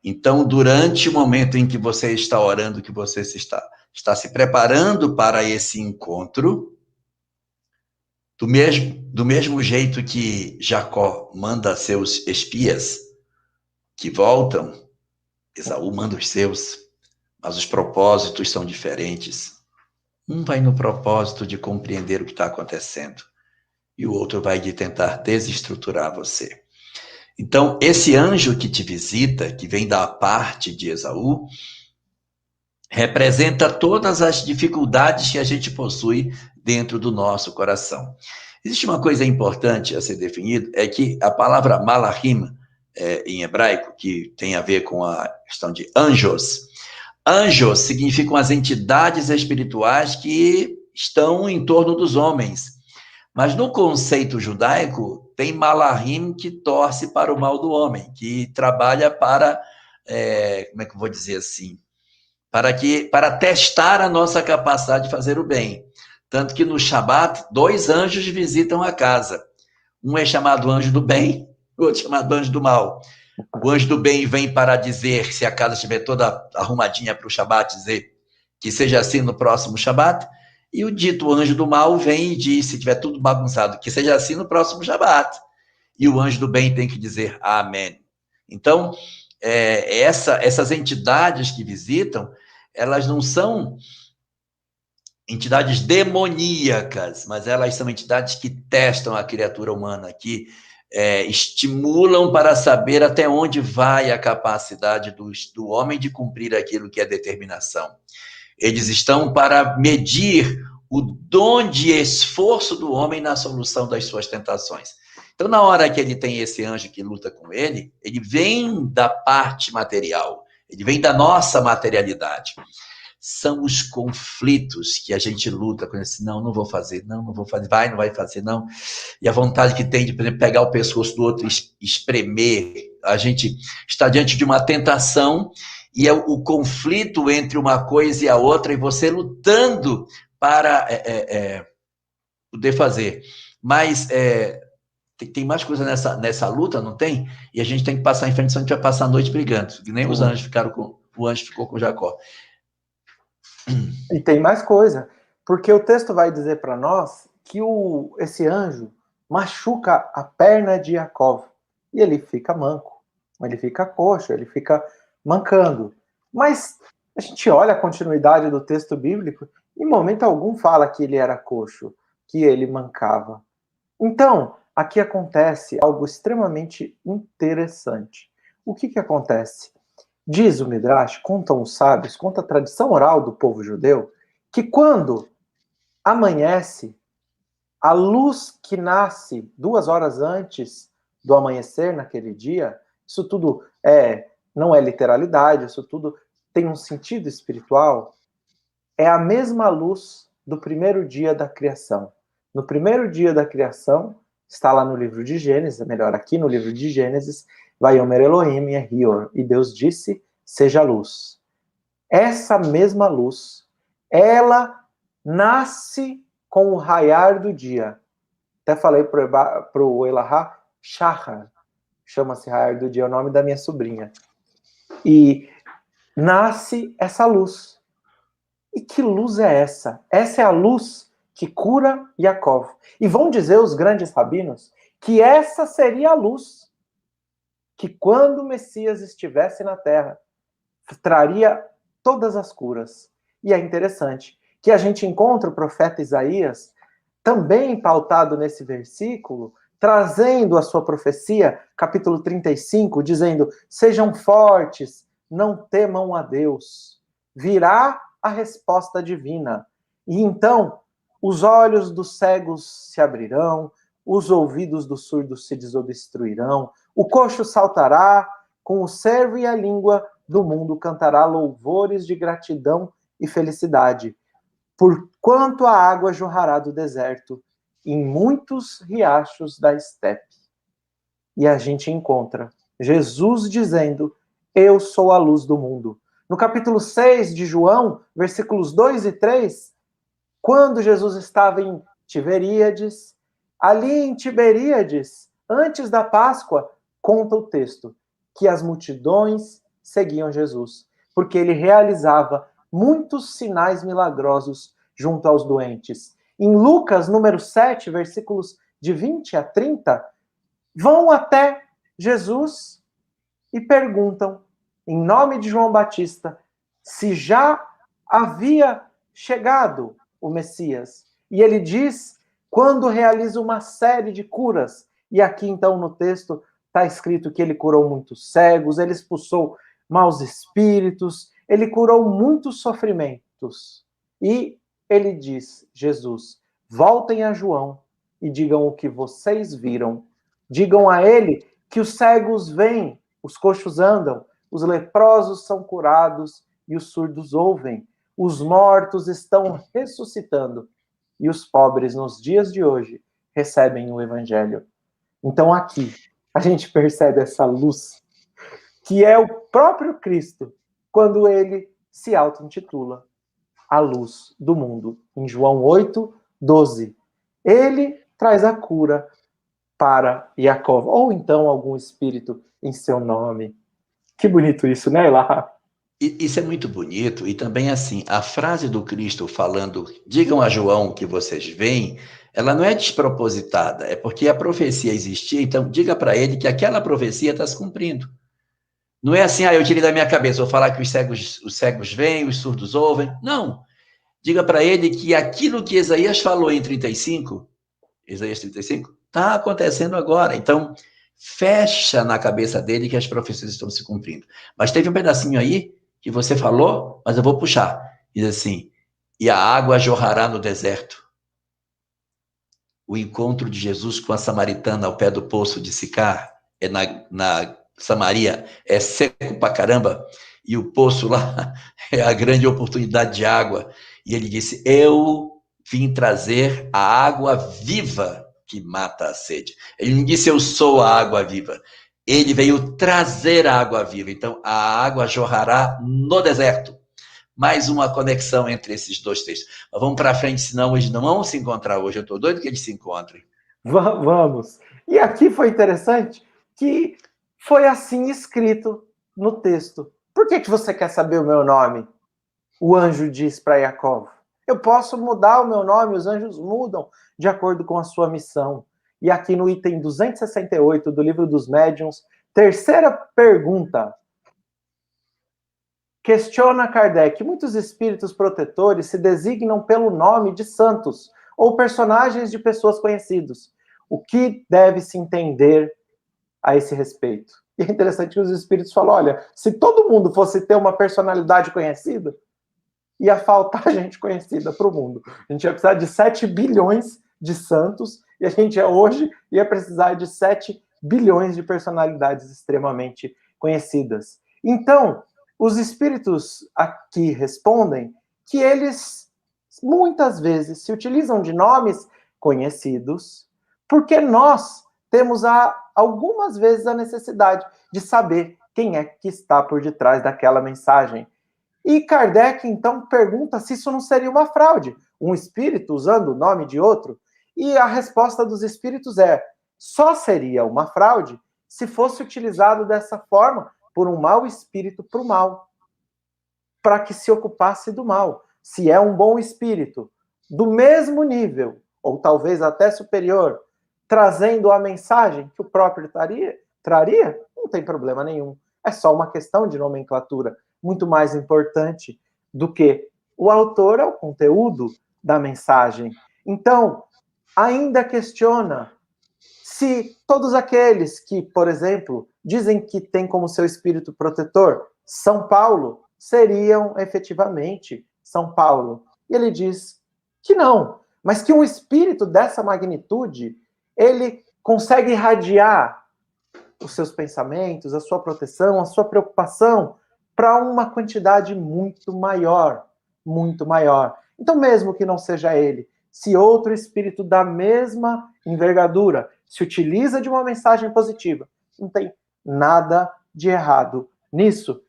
então, durante o momento em que você está orando, que você está se preparando para esse encontro, do mesmo jeito que Jacó manda seus espias que voltam, Esaú manda os seus, mas os propósitos são diferentes. Um vai no propósito de compreender o que está acontecendo, e o outro vai de tentar desestruturar você. Então, esse anjo que te visita, que vem da parte de Esaú, representa todas as dificuldades que a gente possui dentro do nosso coração. Existe uma coisa importante a ser definida, é que a palavra malachim, em hebraico, que tem a ver com a questão de anjos. Anjos significam as entidades espirituais que estão em torno dos homens. Mas no conceito judaico, tem malachim que torce para o mal do homem, que trabalha para, como é que eu vou dizer assim? Para testar a nossa capacidade de fazer o bem. Tanto que no Shabat, 2 anjos visitam a casa. Um é chamado anjo do bem, o outro é chamado anjo do mal. O anjo do bem vem para dizer, se a casa estiver toda arrumadinha para o Shabat, dizer que seja assim no próximo Shabat. E o dito anjo do mal vem e diz, se tiver tudo bagunçado, que seja assim no próximo Shabat. E o anjo do bem tem que dizer amém. Então, essas entidades que visitam, elas não são entidades demoníacas, mas elas são entidades que testam a criatura humana, que estimulam para saber até onde vai a capacidade do homem de cumprir aquilo que é determinação. Eles estão para medir o dom de esforço do homem na solução das suas tentações. Então, na hora que ele tem esse anjo que luta com ele vem da parte material, ele vem da nossa materialidade. São os conflitos que a gente luta com esse, não vou fazer, não vou fazer, não vai fazer, não. E a vontade que tem de, por exemplo, pegar o pescoço do outro e espremer. A gente está diante de uma tentação e é o conflito entre uma coisa e a outra, e você lutando para poder fazer. Mas tem mais coisa nessa luta, não tem? E a gente tem que passar em frente, senão a gente vai passar a noite brigando. Que nem os anjos ficaram o anjo ficou com Jacó. E tem mais coisa, porque o texto vai dizer para nós que esse anjo machuca a perna de Jacó e ele fica manco, ele fica coxo, ele fica mancando. Mas a gente olha a continuidade do texto bíblico, em momento algum fala que ele era coxo, que ele mancava. Então, aqui acontece algo extremamente interessante. O que acontece? Diz o Midrash, contam os sábios, conta a tradição oral do povo judeu, que quando amanhece, a luz que nasce 2 horas antes do amanhecer naquele dia, isso tudo não é literalidade, isso tudo tem um sentido espiritual, é a mesma luz do primeiro dia da criação. No primeiro dia da criação, está lá no livro de Gênesis, melhor, aqui no livro de Gênesis, Vaiomer Elohim Yehior, e Deus disse, seja luz. Essa mesma luz, ela nasce com o raiar do dia. Até falei para o Elahá, Shachar, chama-se raiar do dia, é o nome da minha sobrinha. E nasce essa luz. E que luz é essa? Essa é a luz que cura Yaakov. E vão dizer os grandes rabinos que essa seria a luz que quando o Messias estivesse na Terra, traria todas as curas. E é interessante que a gente encontra o profeta Isaías também pautado nesse versículo, trazendo a sua profecia, capítulo 35, dizendo, sejam fortes, não temam a Deus. Virá a resposta divina. E então, os olhos dos cegos se abrirão, os ouvidos dos surdos se desobstruirão, o coxo saltará, com o servo e a língua do mundo cantará louvores de gratidão e felicidade. Porquanto a água jorrará do deserto, em muitos riachos da estepe. E a gente encontra Jesus dizendo, eu sou a luz do mundo. No capítulo 6 de João, versículos 2 e 3, quando Jesus estava em Tiberíades, ali em Tiberíades, antes da Páscoa, conta o texto, que as multidões seguiam Jesus, porque ele realizava muitos sinais milagrosos junto aos doentes. Em Lucas, número 7, versículos de 20 a 30, vão até Jesus e perguntam, em nome de João Batista, se já havia chegado o Messias. E ele diz, quando realiza uma série de curas, e aqui então no texto está escrito que ele curou muitos cegos, ele expulsou maus espíritos, ele curou muitos sofrimentos. E ele diz, Jesus, voltem a João e digam o que vocês viram. Digam a ele que os cegos veem, os coxos andam, os leprosos são curados e os surdos ouvem. Os mortos estão ressuscitando e os pobres nos dias de hoje recebem o evangelho. Então aqui a gente percebe essa luz que é o próprio Cristo quando ele se auto-intitula a luz do mundo. Em João 8:12, ele traz a cura para Jacó, ou então algum espírito em seu nome. Que bonito isso, né, Elá? Isso é muito bonito, e também assim, a frase do Cristo falando, digam a João que vocês veem, ela não é despropositada, é porque a profecia existia, então diga para ele que aquela profecia está se cumprindo. Não é assim, eu tirei da minha cabeça, vou falar que os cegos veem, os surdos ouvem. Não. Diga para ele que aquilo que Isaías falou em 35, Isaías 35, está acontecendo agora. Então, fecha na cabeça dele que as profecias estão se cumprindo. Mas teve um pedacinho aí que você falou, mas eu vou puxar. Diz assim, e a água jorrará no deserto. O encontro de Jesus com a samaritana ao pé do poço de Sicar, é na Samaria, é seco pra caramba, e o poço lá é a grande oportunidade de água. E ele disse, eu vim trazer a água viva que mata a sede. Ele não disse, eu sou a água viva. Ele veio trazer a água viva. Então, a água jorrará no deserto. Mais uma conexão entre esses dois textos. Mas vamos para frente, senão eles não vão se encontrar hoje. Eu estou doido que eles se encontrem. Vamos. E aqui foi interessante que foi assim escrito no texto. Por que você quer saber o meu nome? O anjo diz para Jacó. Eu posso mudar o meu nome, os anjos mudam de acordo com a sua missão. E aqui no item 268 do Livro dos Médiuns, terceira pergunta. Questiona Kardec, muitos espíritos protetores se designam pelo nome de santos ou personagens de pessoas conhecidas. O que deve se entender a esse respeito? E é interessante que os espíritos falam, olha, se todo mundo fosse ter uma personalidade conhecida, ia faltar gente conhecida para o mundo. A gente ia precisar de 7 bilhões de santos e a gente hoje ia precisar de 7 bilhões de personalidades extremamente conhecidas. Então, os espíritos aqui respondem que eles, muitas vezes, se utilizam de nomes conhecidos, porque nós temos, algumas vezes, a necessidade de saber quem é que está por detrás daquela mensagem. E Kardec, então, pergunta se isso não seria uma fraude, um espírito usando o nome de outro. E a resposta dos espíritos é, só seria uma fraude se fosse utilizado dessa forma por um mau espírito para o mal, para que se ocupasse do mal. Se é um bom espírito, do mesmo nível, ou talvez até superior, trazendo a mensagem que o próprio traria, não tem problema nenhum. É só uma questão de nomenclatura. Muito mais importante do que o autor é o conteúdo da mensagem. Então, ainda questiona se todos aqueles que, por exemplo, dizem que tem como seu espírito protetor São Paulo, seriam efetivamente São Paulo. E ele diz que não, mas que um espírito dessa magnitude, ele consegue irradiar os seus pensamentos, a sua proteção, a sua preocupação para uma quantidade muito maior, muito maior. Então, mesmo que não seja ele, se outro espírito da mesma envergadura se utiliza de uma mensagem positiva, não tem nada de errado nisso.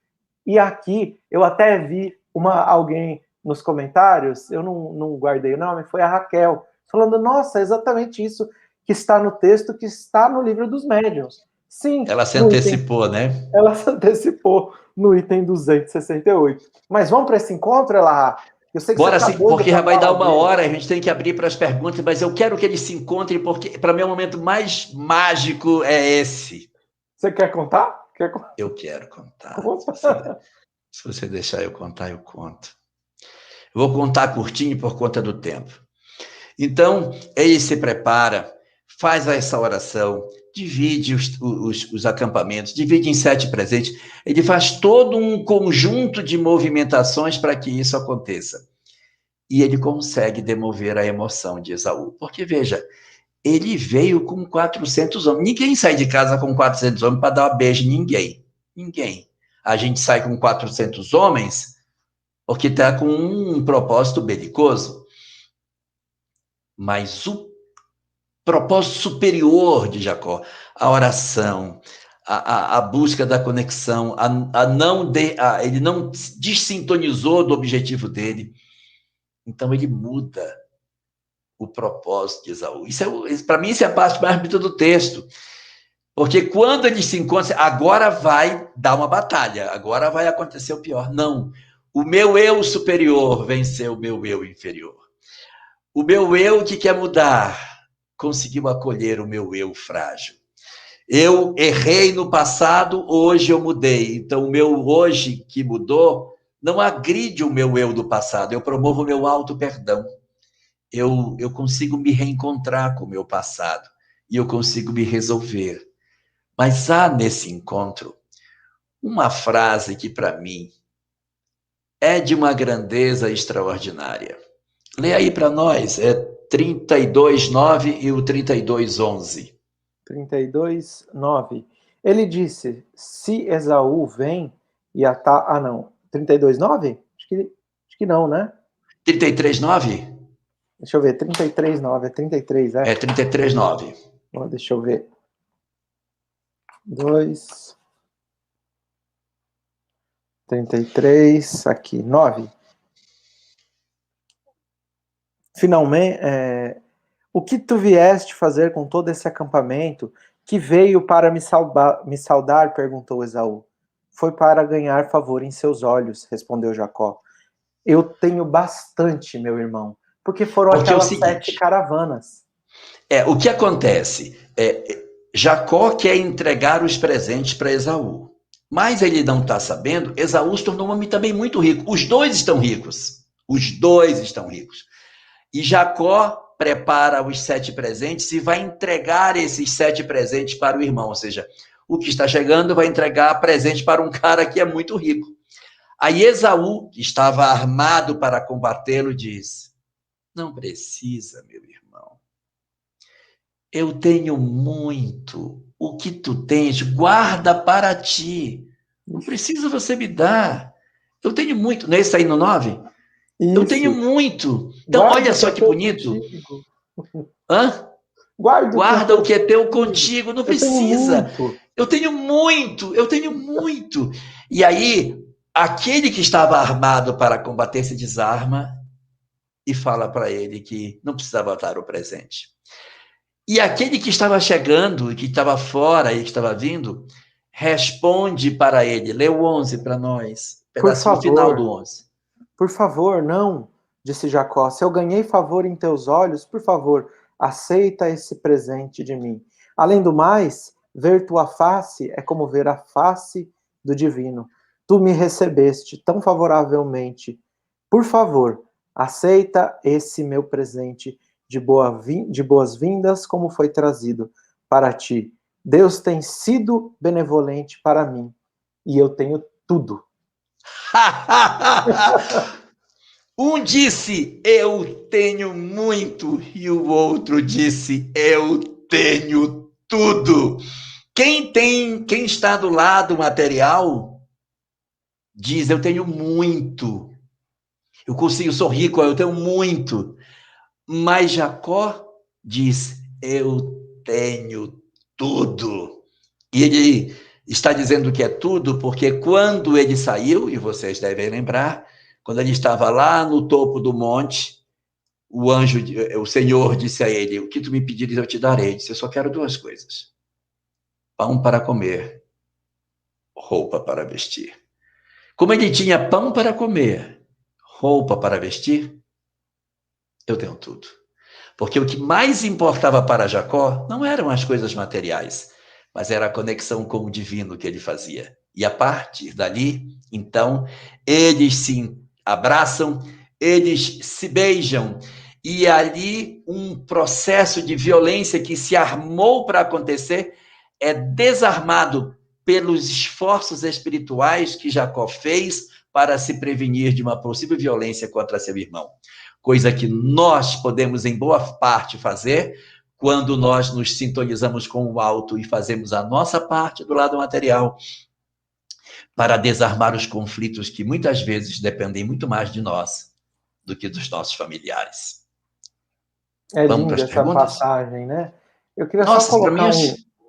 E aqui, eu até vi alguém nos comentários, eu não guardei o nome, foi a Raquel, falando, nossa, é exatamente isso que está no texto, que está no Livro dos Médiuns. Sim. Ela se antecipou, né? Ela se antecipou no item 268. Mas vamos para esse encontro, Elá? Eu sei que bora você sim, porque já vai dar uma hora, a gente tem que abrir para as perguntas, mas eu quero que eles se encontrem, porque para mim o momento mais mágico é esse. Você quer contar? Eu quero contar. Conta. Se você deixar eu contar, eu conto. Eu vou contar curtinho por conta do tempo. Então, ele se prepara, faz essa oração, divide os acampamentos, divide em 7 presentes, ele faz todo um conjunto de movimentações para que isso aconteça. E ele consegue demover a emoção de Esaú. Porque, veja, ele veio com 400 homens. Ninguém sai de casa com 400 homens para dar um beijo em ninguém. Ninguém. A gente sai com 400 homens porque está com um propósito belicoso. Mas o propósito superior de Jacó, a oração, a busca da conexão, ele não desintonizou do objetivo dele. Então, ele muda o propósito de Esaú. Para mim, isso é a parte mais bonita do texto. Porque quando eles se encontram, agora vai dar uma batalha, agora vai acontecer o pior. Não. O meu eu superior venceu o meu eu inferior. O meu eu que quer mudar conseguiu acolher o meu eu frágil. Eu errei no passado, hoje eu mudei. Então, o meu hoje que mudou não agride o meu eu do passado. Eu promovo o meu auto-perdão. Eu consigo me reencontrar com o meu passado e eu consigo me resolver. Mas há nesse encontro uma frase que, para mim, é de uma grandeza extraordinária. Lê aí para nós, é 32:9 e o 32:11. 32:9. Ele disse, se Esaú vem e ataca... Ah, não. 32:9? Acho que não, né? 33:9? Deixa eu ver, 33:9. É 33, é? É 33:9. Deixa eu ver. 2... 33, aqui, 9. Finalmente, o que tu vieste fazer com todo esse acampamento que veio para me saudar? Perguntou Esaú. Foi para ganhar favor em seus olhos, respondeu Jacó. Eu tenho bastante, meu irmão, porque foram aquelas 7 caravanas. O que acontece? Jacó quer entregar os presentes para Esaú. Mas ele não está sabendo, Esaú se tornou um homem também muito rico. Os dois estão ricos. E Jacó prepara os 7 presentes e vai entregar esses 7 presentes para o irmão. Ou seja, o que está chegando vai entregar presente para um cara que é muito rico. Aí Esaú, que estava armado para combatê-lo, diz, não precisa, meu irmão. Eu tenho muito. O que tu tens, guarda para ti. Não precisa você me dar. Eu tenho muito. Não é isso aí no 9? Isso. Eu tenho muito. Então, guarda, olha só que bonito. Hã? Guarda o que é teu contigo. Não precisa. Eu tenho muito. E aí, aquele que estava armado para combater se desarma e fala para ele que não precisava dar o presente. E aquele que estava chegando, que estava fora e que estava vindo, responde para ele. Lê o 11 para nós. Pedacinho final do 11. Por favor, não, disse Jacó. Se eu ganhei favor em teus olhos, por favor, aceita esse presente de mim. Além do mais, ver tua face é como ver a face do divino. Tu me recebeste tão favoravelmente. Por favor, aceita esse meu presente de boas-vindas como foi trazido para ti. Deus tem sido benevolente para mim e eu tenho tudo. Um disse, eu tenho muito, e o outro disse, eu tenho tudo. Quem está do lado material diz, eu tenho muito. Eu sou rico, eu tenho muito. Mas Jacó diz, eu tenho tudo. E ele está dizendo que é tudo porque quando ele saiu, e vocês devem lembrar, quando ele estava lá no topo do monte, o Senhor disse a ele, o que tu me pedires eu te darei. Ele disse, eu só quero 2 coisas. Pão para comer, roupa para vestir. Como ele tinha pão para comer, roupa para vestir, eu tenho tudo. Porque o que mais importava para Jacó não eram as coisas materiais, mas era a conexão com o divino que ele fazia. E a partir dali, então, eles se abraçam, eles se beijam, e ali um processo de violência que se armou para acontecer é desarmado pelos esforços espirituais que Jacó fez para se prevenir de uma possível violência contra seu irmão. Coisa que nós podemos, em boa parte, fazer quando nós nos sintonizamos com o alto e fazemos a nossa parte do lado material para desarmar os conflitos que muitas vezes dependem muito mais de nós do que dos nossos familiares. É Vamos linda para as essa perguntas? passagem, né? Eu queria Nossa, só colocar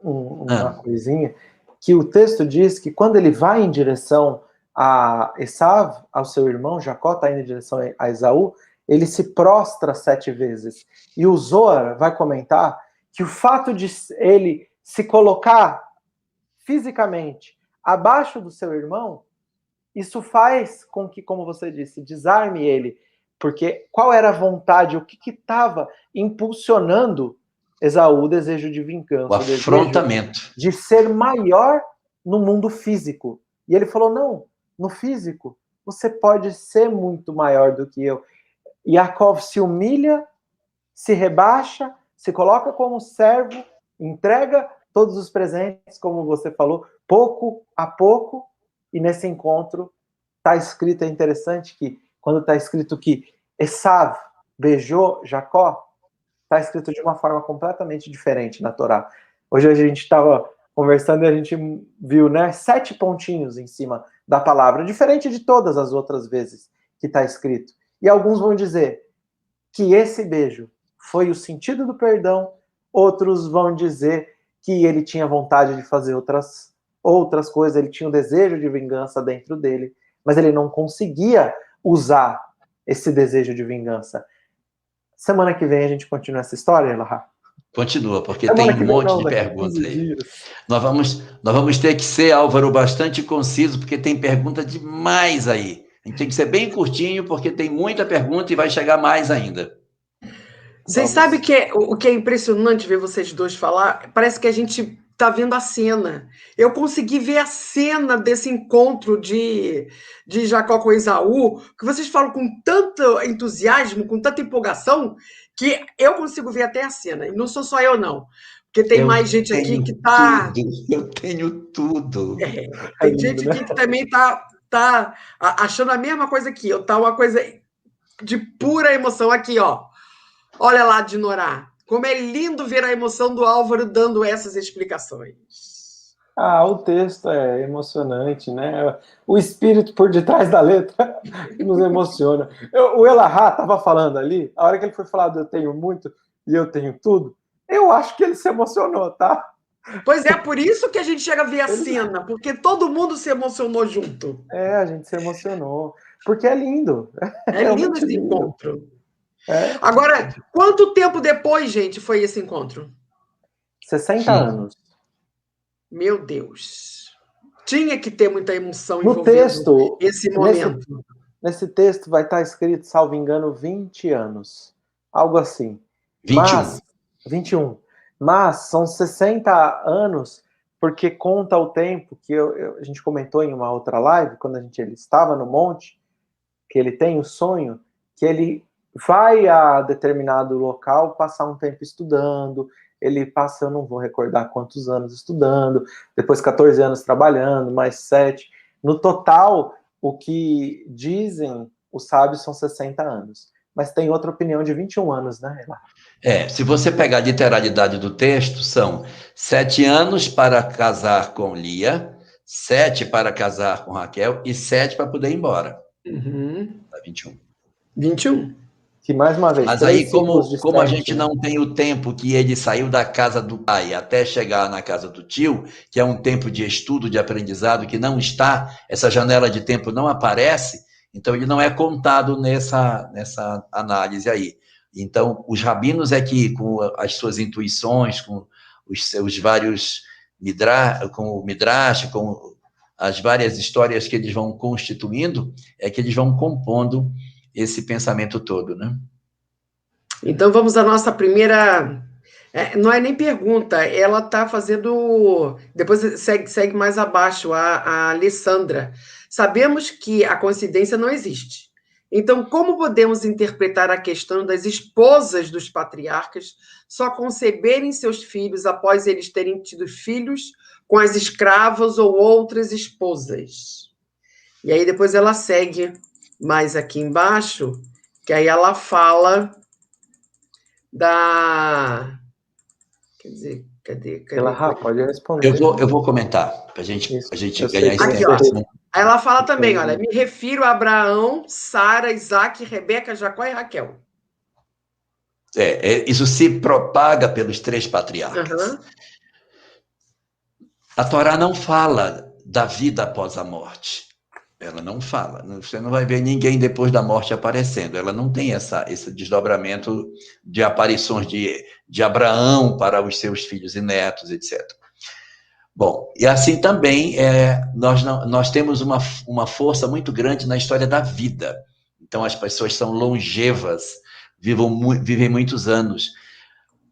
uma coisinha, que o texto diz que quando ele vai em direção a Esav, ao seu irmão, Jacó está indo em direção a Esaú, ele se prostra 7 vezes. E o Zohar vai comentar que o fato de ele se colocar fisicamente abaixo do seu irmão, isso faz com que, como você disse, desarme ele. Porque qual era a vontade, o que estava impulsionando Esaú, o desejo de vingança, o afrontamento, de ser maior no mundo físico. E ele falou, não, no físico, você pode ser muito maior do que eu. Yaakov se humilha, se rebaixa, se coloca como servo, entrega todos os presentes, como você falou, pouco a pouco, e nesse encontro está escrito, é interessante que quando está escrito que Esav beijou Jacó, está escrito de uma forma completamente diferente na Torá. Hoje a gente estava conversando e a gente viu, né, 7 pontinhos em cima da palavra, diferente de todas as outras vezes que está escrito. E alguns vão dizer que esse beijo foi o sentido do perdão, outros vão dizer que ele tinha vontade de fazer outras coisas, ele tinha um desejo de vingança dentro dele, mas ele não conseguia usar esse desejo de vingança. Semana que vem a gente continua essa história, Elahá? Continua, porque tem um monte de perguntas aí. Nós vamos ter que ser, Álvaro, bastante conciso, porque tem pergunta demais aí. A gente tem que ser bem curtinho, porque tem muita pergunta e vai chegar mais ainda. Vocês sabem que o que é impressionante ver vocês dois falar? Parece que a gente está vendo a cena. Eu consegui ver a cena desse encontro de Jacó com Esaú, que vocês falam com tanto entusiasmo, com tanta empolgação, que eu consigo ver até a cena. E não sou só eu, não. Porque tem mais gente aqui que está... Eu tenho tudo. Tem gente aqui que também está achando a mesma coisa que eu. Está uma coisa de pura emoção aqui, ó. Olha lá, Dinorá, como é lindo ver a emoção do Álvaro dando essas explicações. O texto é emocionante, né? O espírito por detrás da letra nos emociona. O Elahá estava falando ali, a hora que ele foi falar do eu tenho muito e eu tenho tudo, eu acho que ele se emocionou, tá? Pois é, por isso que a gente chega a ver a cena, porque todo mundo se emocionou junto. A gente se emocionou, porque é lindo. É lindo esse encontro. Agora, quanto tempo depois, gente, foi esse encontro? 60 anos. Meu Deus. Tinha que ter muita emoção no texto, esse momento. Nesse texto vai estar escrito, salvo engano, 20 anos. Algo assim. 21. 21. Mas são 60 anos, porque conta o tempo que a gente comentou em uma outra live, quando ele estava no monte, que ele tem o sonho, que ele vai a determinado local passar um tempo estudando, ele passa, eu não vou recordar quantos anos estudando, depois 14 anos trabalhando, mais 7. No total, o que dizem os sábios são 60 anos. Mas tem outra opinião de 21 anos, né? Se você pegar a literalidade do texto, são 7 anos para casar com Lia, 7 para casar com Raquel e 7 para poder ir embora. Dá 21. 21. Que mais uma vez. Mas aí, como a gente não tem o tempo que ele saiu da casa do pai até chegar na casa do tio, que é um tempo de estudo, de aprendizado, que não está, essa janela de tempo não aparece, então ele não é contado nessa análise aí. Então, os rabinos é que, com as suas intuições, com os seus vários com o Midrash, com as várias histórias que eles vão constituindo, é que eles vão compondo esse pensamento todo, né? Então, vamos à nossa primeira... não é nem pergunta, ela está fazendo... Depois segue mais abaixo, a Alessandra. Sabemos que a coincidência não existe. Então, como podemos interpretar a questão das esposas dos patriarcas só conceberem seus filhos após eles terem tido filhos com as escravas ou outras esposas? E aí depois ela segue mais aqui embaixo, que aí ela fala Quer dizer, cadê? Pode responder. Eu vou comentar, para a gente ganhar esse tempo. Aí ela fala também, olha, me refiro a Abraão, Sara, Isaac, Rebeca, Jacó e Raquel. Isso se propaga pelos 3 patriarcas. A Torá não fala da vida após a morte. Ela não fala. Você não vai ver ninguém depois da morte aparecendo. Ela não tem esse desdobramento de aparições de Abraão para os seus filhos e netos, etc. Bom, e assim também nós temos uma força muito grande na história da vida. Então, as pessoas são longevas, vivem muitos anos.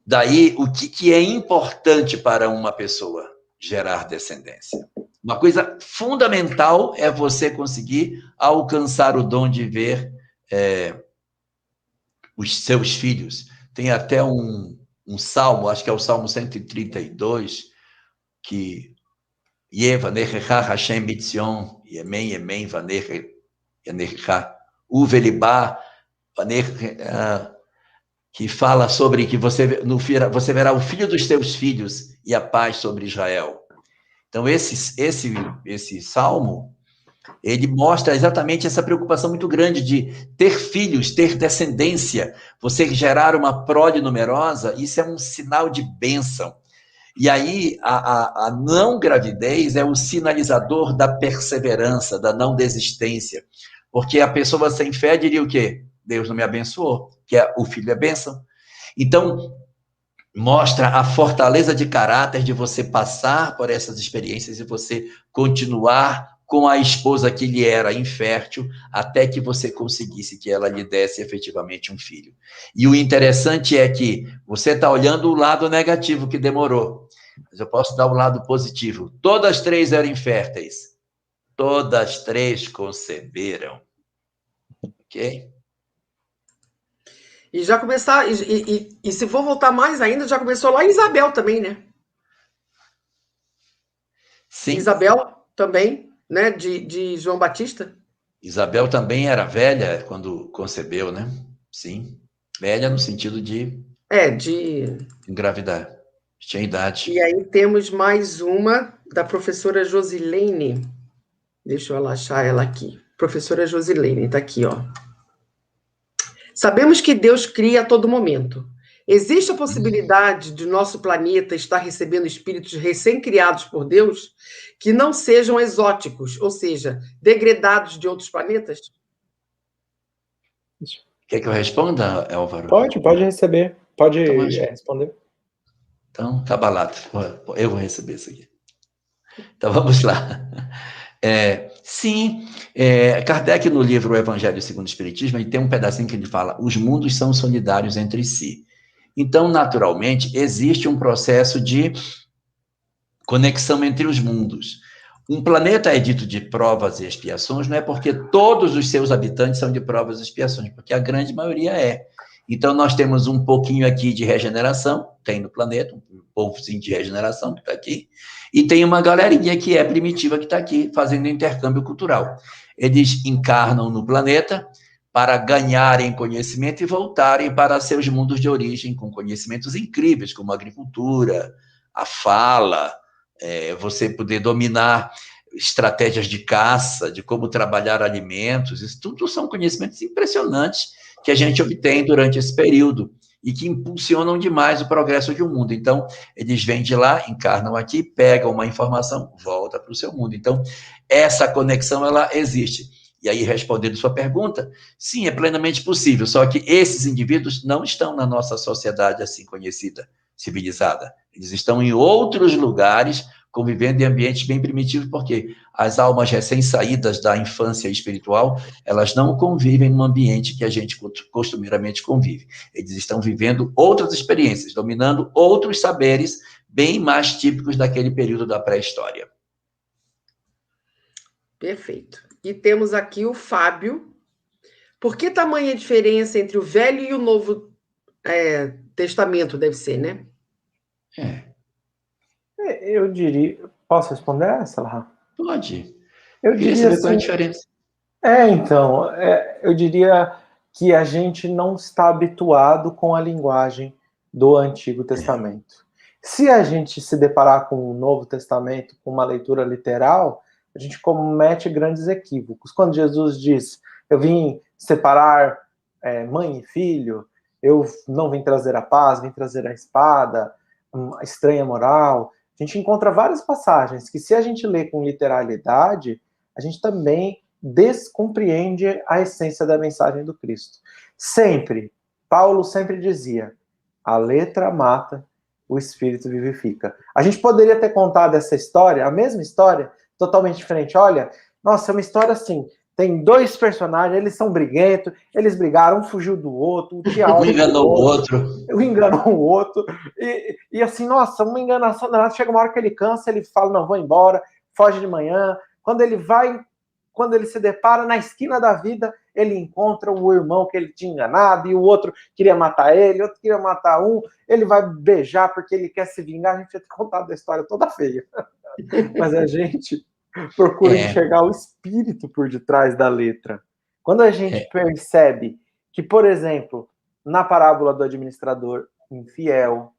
Daí, o que é importante para uma pessoa? Gerar descendência. Uma coisa fundamental é você conseguir alcançar o dom de ver os seus filhos. Tem até um salmo, acho que é o Salmo 132, que Yevanecha Hashem Bitzion, Yemen, Yemen, Vanecha, Uvelibá, que fala sobre que você verá o filho dos teus filhos e a paz sobre Israel. Então, esse salmo, ele mostra exatamente essa preocupação muito grande de ter filhos, ter descendência. Você gerar uma prole numerosa, isso é um sinal de bênção. E aí, a não gravidez é o sinalizador da perseverança, da não desistência. Porque a pessoa sem fé diria o quê? Deus não me abençoou, que o filho é bênção. Então, mostra a fortaleza de caráter de você passar por essas experiências e você continuar com a esposa que lhe era infértil até que você conseguisse que ela lhe desse efetivamente um filho. E o interessante é que você está olhando o lado negativo que demorou, mas eu posso dar o lado positivo. Todas 3 eram inférteis. Todas 3 conceberam. Ok? E já começar, e se for voltar mais ainda, já começou lá em Isabel também, né? Sim. Isabel também, né? De João Batista. Isabel também era velha quando concebeu, né? Sim. Velha no sentido de engravidar. Tinha idade. E aí temos mais uma da professora Josilene. Deixa eu achar ela aqui. Professora Josilene, está aqui, ó. Sabemos que Deus cria a todo momento. Existe a possibilidade de nosso planeta estar recebendo espíritos recém-criados por Deus que não sejam exóticos, ou seja, degradados de outros planetas? Quer que eu responda, Álvaro? Pode receber. Pode responder. Então, cabalado. Eu vou receber isso aqui. Então, vamos lá. Sim, Kardec, no livro O Evangelho segundo o Espiritismo, ele tem um pedacinho que ele fala: os mundos são solidários entre si. Então, naturalmente, existe um processo de conexão entre os mundos. Um planeta é dito de provas e expiações, não é porque todos os seus habitantes são de provas e expiações, porque a grande maioria é. Então, nós temos um pouquinho aqui de regeneração, tem no planeta, um povozinho de regeneração que está aqui, e tem uma galerinha que é primitiva que está aqui, fazendo intercâmbio cultural. Eles encarnam no planeta para ganharem conhecimento e voltarem para seus mundos de origem com conhecimentos incríveis, como a agricultura, a fala, você poder dominar estratégias de caça, de como trabalhar alimentos, isso tudo são conhecimentos impressionantes que a gente obtém durante esse período e que impulsionam demais o progresso de um mundo. Então, eles vêm de lá, encarnam aqui, pegam uma informação, volta para o seu mundo. Então, essa conexão, ela existe. E aí, respondendo sua pergunta, sim, é plenamente possível, só que esses indivíduos não estão na nossa sociedade assim conhecida, civilizada. Eles estão em outros lugares, convivendo em ambientes bem primitivos, porque as almas recém-saídas da infância espiritual, elas não convivem num ambiente que a gente costumeiramente convive. Eles estão vivendo outras experiências, dominando outros saberes bem mais típicos daquele período da pré-história. Perfeito. E temos aqui o Fábio. Por que tamanha diferença entre o Velho e o Novo Testamento, deve ser, né? Eu diria... Posso responder essa, Lá? Pode. Eu diria assim, qual é a diferença? Então, eu diria que a gente não está habituado com a linguagem do Antigo Testamento. Se a gente se deparar com o Novo Testamento, com uma leitura literal, a gente comete grandes equívocos. Quando Jesus diz, eu vim separar mãe e filho, eu não vim trazer a paz, vim trazer a espada, uma estranha moral. A gente encontra várias passagens que, se a gente lê com literalidade, a gente também descompreende a essência da mensagem do Cristo. Sempre, Paulo sempre dizia, a letra mata, o espírito vivifica. A gente poderia ter contado essa história, a mesma história, totalmente diferente. Olha, nossa, é uma história assim, tem dois personagens, eles são briguentos, eles brigaram, um fugiu do outro, um tinha um enganou o outro. Um enganou o outro, e assim, nossa, uma enganação danada, chega uma hora que ele cansa, ele fala, não, vou embora, foge de manhã, quando ele se depara na esquina da vida, ele encontra o irmão que ele tinha enganado, e o outro queria matar ele, outro queria matar um, ele vai beijar porque ele quer se vingar. A gente tinha contado a história toda feia. Mas a gente procura enxergar o espírito por detrás da letra. Quando a gente percebe que, por exemplo, na parábola do administrador infiel,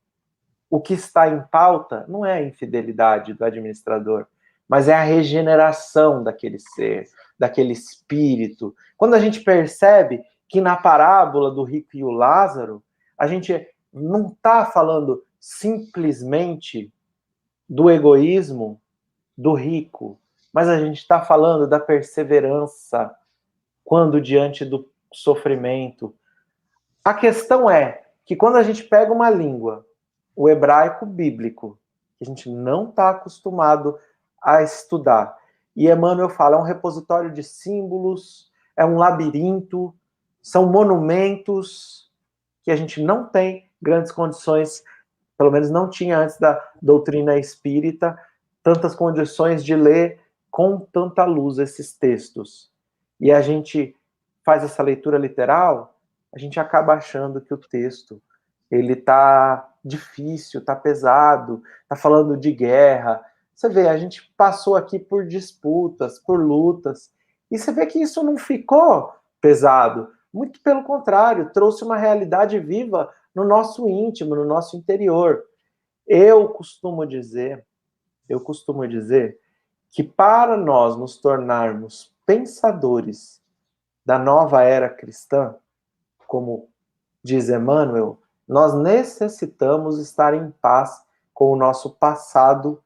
o que está em pauta não é a infidelidade do administrador, mas é a regeneração daquele ser, daquele espírito. Quando a gente percebe que na parábola do rico e o Lázaro, a gente não está falando simplesmente do egoísmo do rico, mas a gente está falando da perseverança quando diante do sofrimento. A questão é que quando a gente pega uma língua, o hebraico bíblico, que a gente não está acostumado a estudar, e Emmanuel fala, é um repositório de símbolos, é um labirinto, são monumentos que a gente não tem grandes condições, pelo menos não tinha antes da doutrina espírita, tantas condições de ler com tanta luz esses textos. E a gente faz essa leitura literal, a gente acaba achando que o texto ele tá difícil, tá pesado, tá falando de guerra. Você vê, a gente passou aqui por disputas, por lutas, e você vê que isso não ficou pesado. Muito pelo contrário, trouxe uma realidade viva no nosso íntimo, no nosso interior. Eu costumo dizer que para nós nos tornarmos pensadores da nova era cristã, como diz Emmanuel, nós necessitamos estar em paz com o nosso passado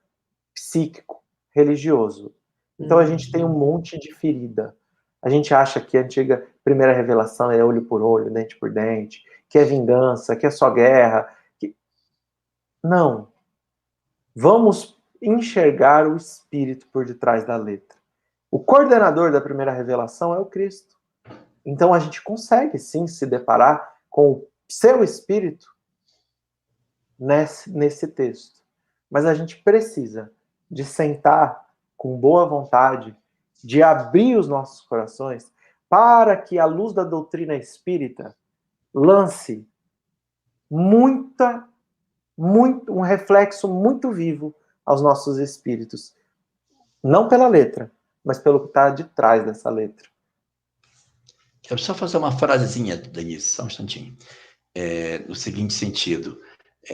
psíquico, religioso. Então a gente tem um monte de ferida. A gente acha que a antiga primeira revelação é olho por olho, dente por dente, que é vingança, que é só guerra. Não. Vamos enxergar o espírito por detrás da letra. O coordenador da primeira revelação é o Cristo. Então a gente consegue sim se deparar com o seu espírito nesse texto. Mas a gente precisa de sentar com boa vontade, de abrir os nossos corações para que a luz da doutrina espírita lance um reflexo muito vivo aos nossos espíritos. Não pela letra, mas pelo que está de trás dessa letra. Quero só fazer uma frasezinha, Denise, só um instantinho. No seguinte sentido.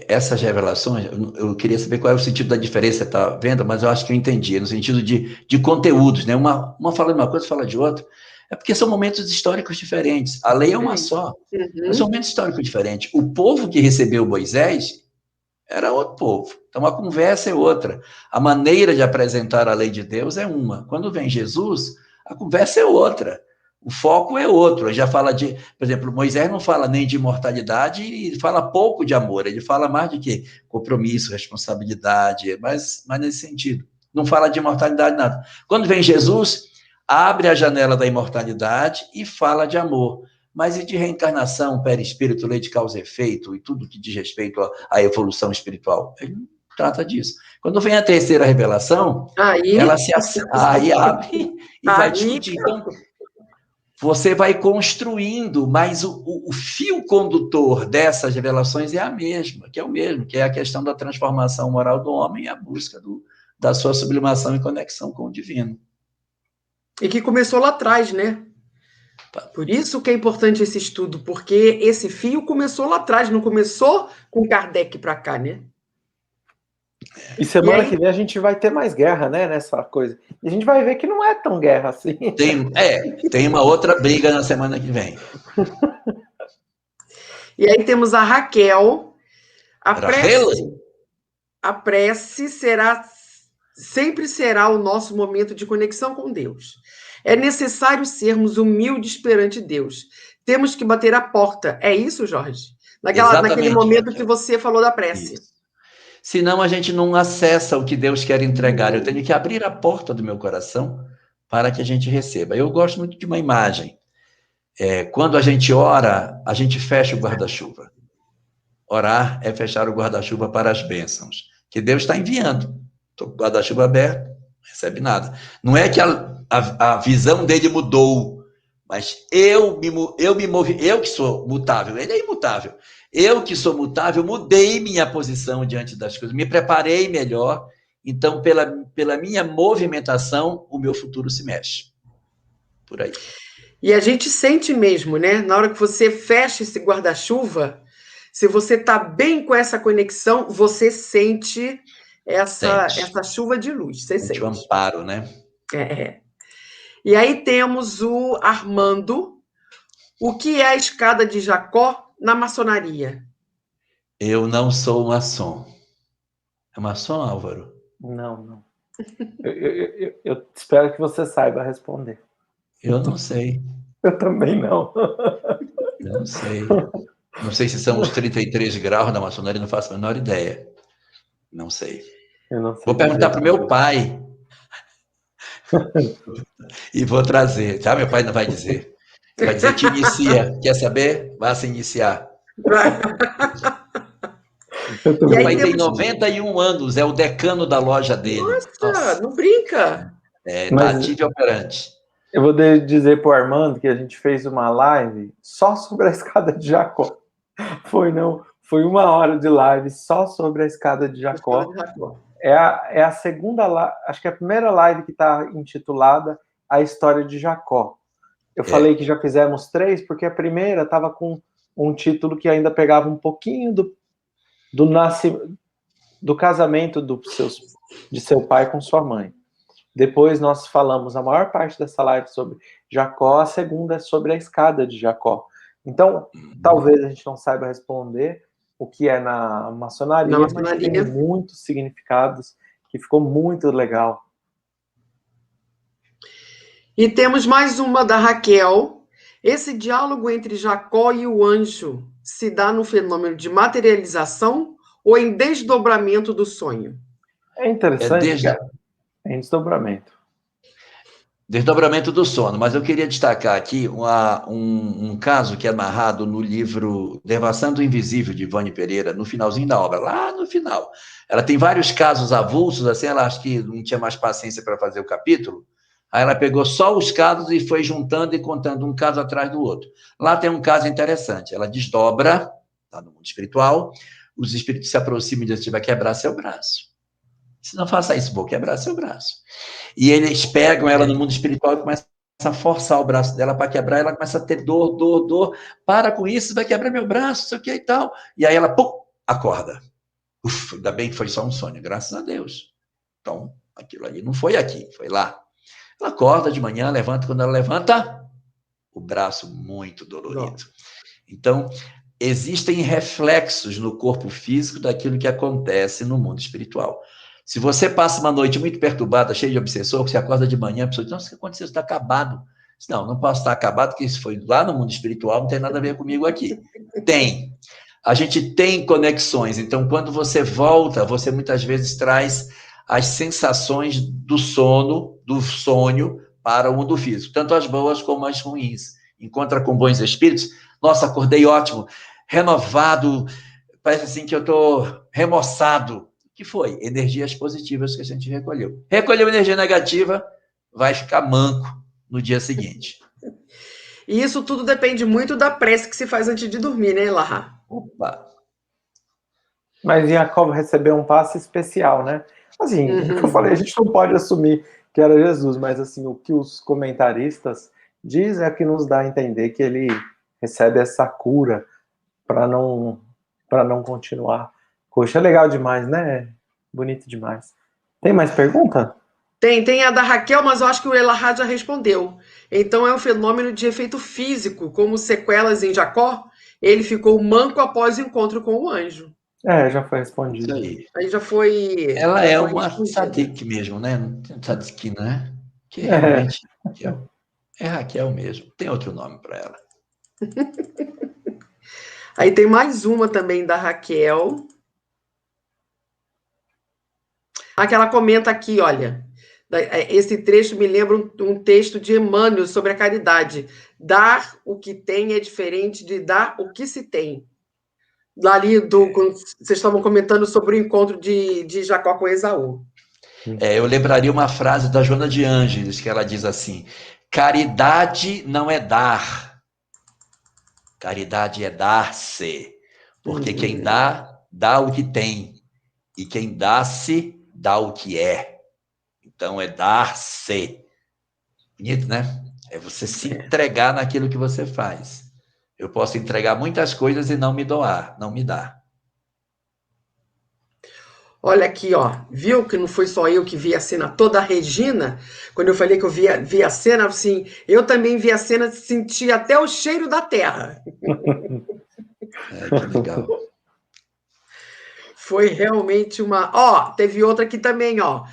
Essas revelações, eu queria saber qual é o sentido da diferença, tá vendo? Mas eu acho que eu entendi, no sentido de conteúdos, né? Uma fala de uma coisa, fala de outra. É porque são momentos históricos diferentes. A lei é uma só. Mas são momentos históricos diferentes. O povo que recebeu Moisés era outro povo. Então, a conversa é outra. A maneira de apresentar a lei de Deus é uma. Quando vem Jesus, a conversa é outra. O foco é outro. Ele já fala de... Por exemplo, Moisés não fala nem de imortalidade e fala pouco de amor. Ele fala mais de quê? Compromisso, responsabilidade, mas nesse sentido. Não fala de imortalidade, nada. Quando vem Jesus, abre a janela da imortalidade e fala de amor. Mas e de reencarnação, perispírito, lei de causa e efeito, e tudo que diz respeito à evolução espiritual? Ele não trata disso. Quando vem a terceira revelação, ela aí abre e vai discutir. Então, você vai construindo, mas o fio condutor dessas revelações é a mesma, que é o mesmo, que é a questão da transformação moral do homem e a busca da sua sublimação e conexão com o divino. E que começou lá atrás, né? Por isso que é importante esse estudo, porque esse fio começou lá atrás, não começou com Kardec para cá, né? E semana que vem a gente vai ter mais guerra, né, nessa coisa. E a gente vai ver que não é tão guerra assim. Tem uma outra briga na semana que vem. E aí temos a Raquel. A prece sempre será o nosso momento de conexão com Deus. É necessário sermos humildes perante Deus. Temos que bater a porta. É isso, Jorge? Naquele momento, Raquel, que você falou da prece. Isso. Senão a gente não acessa o que Deus quer entregar. Eu tenho que abrir a porta do meu coração para que a gente receba. Eu gosto muito de uma imagem. Quando a gente ora, a gente fecha o guarda-chuva. Orar é fechar o guarda-chuva para as bênçãos, que Deus está enviando. Estou com o guarda-chuva aberto, não recebe nada. Não é que a visão dele mudou, mas eu me movi, eu que sou mutável, ele é imutável. Eu que sou mutável, mudei minha posição diante das coisas, me preparei melhor, então pela minha movimentação, o meu futuro se mexe. Por aí. E a gente sente mesmo, né? Na hora que você fecha esse guarda-chuva, se você está bem com essa conexão, você sente essa chuva de luz. Você sente. O amparo, né? E aí temos o Armando. O que é a escada de Jacó na maçonaria? Eu não sou maçom. É maçom, Álvaro? Não. Eu espero que você saiba responder. Eu não sei. Eu também não. Não sei. Não sei se são os 33 graus da maçonaria, não faço a menor ideia. Não sei. Eu não sei. Vou perguntar para o meu pai. E vou trazer, tá? Meu pai não vai dizer. Vai dizer que inicia. Quer saber? Vá se iniciar. Meu pai tem 91 anos, é o decano da loja dele. Nossa. Não brinca. Ativo e operante. Eu vou dizer para o Armando que a gente fez uma live só sobre a escada de Jacó. Foi 1 hora de live só sobre a escada de Jacó. É a segunda, acho que é a primeira live que está intitulada A História de Jacó. Eu falei que já fizemos 3, porque a primeira estava com um título que ainda pegava um pouquinho do casamento de seu pai com sua mãe. Depois nós falamos a maior parte dessa live sobre Jacó, a segunda é sobre a escada de Jacó. Então, talvez a gente não saiba responder o que é na maçonaria, mas tem muitos significados que ficou muito legal. E temos mais uma da Raquel. Esse diálogo entre Jacó e o anjo se dá no fenômeno de materialização ou em desdobramento do sonho? É interessante. Em desdobramento. Desdobramento do sono, mas eu queria destacar aqui um caso que é narrado no livro Devassando o Invisível, de Ivone Pereira, no finalzinho da obra, lá no final. Ela tem vários casos avulsos, assim, ela acho que não tinha mais paciência para fazer o capítulo, aí ela pegou só os casos e foi juntando e contando um caso atrás do outro. Lá tem um caso interessante, ela desdobra, está no mundo espiritual, os espíritos se aproximam e dizem, vai quebrar seu braço. Se não faça isso, vou quebrar seu braço. E eles pegam ela no mundo espiritual e começam a forçar o braço dela para quebrar, ela começa a ter dor. Para com isso, vai quebrar meu braço, sei o que e tal. E aí ela, pum, acorda. Ainda bem que foi só um sonho, graças a Deus. Então, aquilo ali não foi aqui, foi lá. Ela acorda de manhã, levanta, quando ela levanta, o braço muito dolorido. Então, existem reflexos no corpo físico daquilo que acontece no mundo espiritual. Se você passa uma noite muito perturbada, cheia de obsessor, que você acorda de manhã, a pessoa diz, não, o que aconteceu? Você está acabado. Não posso estar acabado, porque isso foi lá no mundo espiritual, não tem nada a ver comigo aqui. Tem. A gente tem conexões, então quando você volta, você muitas vezes traz as sensações do sono, do sonho, para o mundo físico, tanto as boas como as ruins. Encontra com bons espíritos, nossa, acordei ótimo, renovado, parece assim que eu estou remoçado. Que foi? Energias positivas que a gente recolheu. Recolheu energia negativa, vai ficar manco no dia seguinte. E isso tudo depende muito da prece que se faz antes de dormir, né, Larra? Opa! Mas Jacob recebeu um passe especial, né? Assim, o que eu falei, a gente não pode assumir que era Jesus, mas assim, o que os comentaristas dizem é que nos dá a entender que ele recebe essa cura para não continuar. Poxa, é legal demais, né? Bonito demais. Tem mais pergunta? Tem a da Raquel, mas eu acho que o Elahad já respondeu. Então é um fenômeno de efeito físico, como sequelas em Jacó, ele ficou manco após o encontro com o anjo. Já foi respondido. Isso aí. Aí já foi. Ela já é foi uma respondido. tzadik mesmo, né? Não tem tzadik, né? Que realmente é Raquel mesmo. Tem outro nome para ela. Aí tem mais uma também da Raquel. Aquela comenta aqui, olha. Esse trecho me lembra um texto de Emmanuel sobre a caridade. Dar o que tem é diferente de dar o que se tem. Ali, quando vocês estavam comentando sobre o encontro de Jacó com Esaú. Eu lembraria uma frase da Joana de Ângeles, que ela diz assim: caridade não é dar, caridade é dar-se. Porque quem dá, dá o que tem. E quem dá-se, dá o que é. Então é dar-se. Bonito, né? É você se entregar naquilo que você faz. Eu posso entregar muitas coisas e não me doar, não me dar. Olha aqui, ó. Viu que não foi só eu que vi a cena toda, a Regina, quando eu falei que eu vi a cena, assim, eu também vi a cena, senti até o cheiro da terra. Que legal. Foi realmente uma... Ó, teve outra aqui também, ó.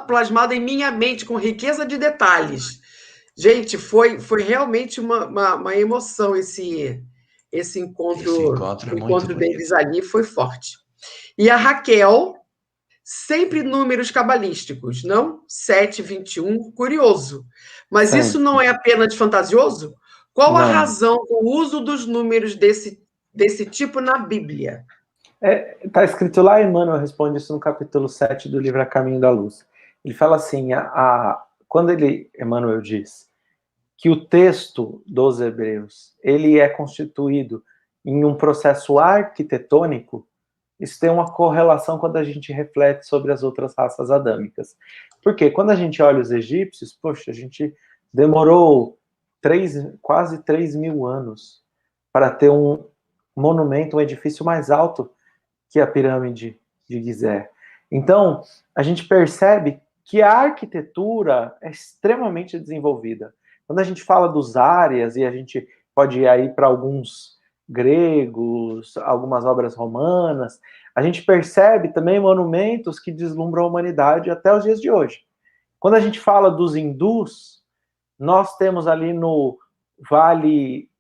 Plasmada em minha mente, com riqueza de detalhes. Gente, foi realmente uma emoção esse encontro. Esse encontro é muito encontro bonito. deles ali foi forte. E a Raquel, sempre números cabalísticos, não? 7, 21, curioso. Mas Sempre. isso não é apenas fantasioso? Qual a Não. razão do uso dos números desse tipo na Bíblia? Está escrito lá, Emmanuel responde isso no capítulo 7 do livro A Caminho da Luz. Ele fala assim, quando Emmanuel diz que o texto dos Hebreus, ele é constituído em um processo arquitetônico, isso tem uma correlação quando a gente reflete sobre as outras raças adâmicas. Porque quando a gente olha os egípcios, poxa, a gente demorou quase 3.000 anos para ter um monumento, um edifício mais alto que a pirâmide de Gizé. Então, a gente percebe que a arquitetura é extremamente desenvolvida. Quando a gente fala dos áreas, e a gente pode ir aí para alguns gregos, algumas obras romanas, a gente percebe também monumentos que deslumbram a humanidade até os dias de hoje. Quando a gente fala dos hindus, nós temos ali no vale,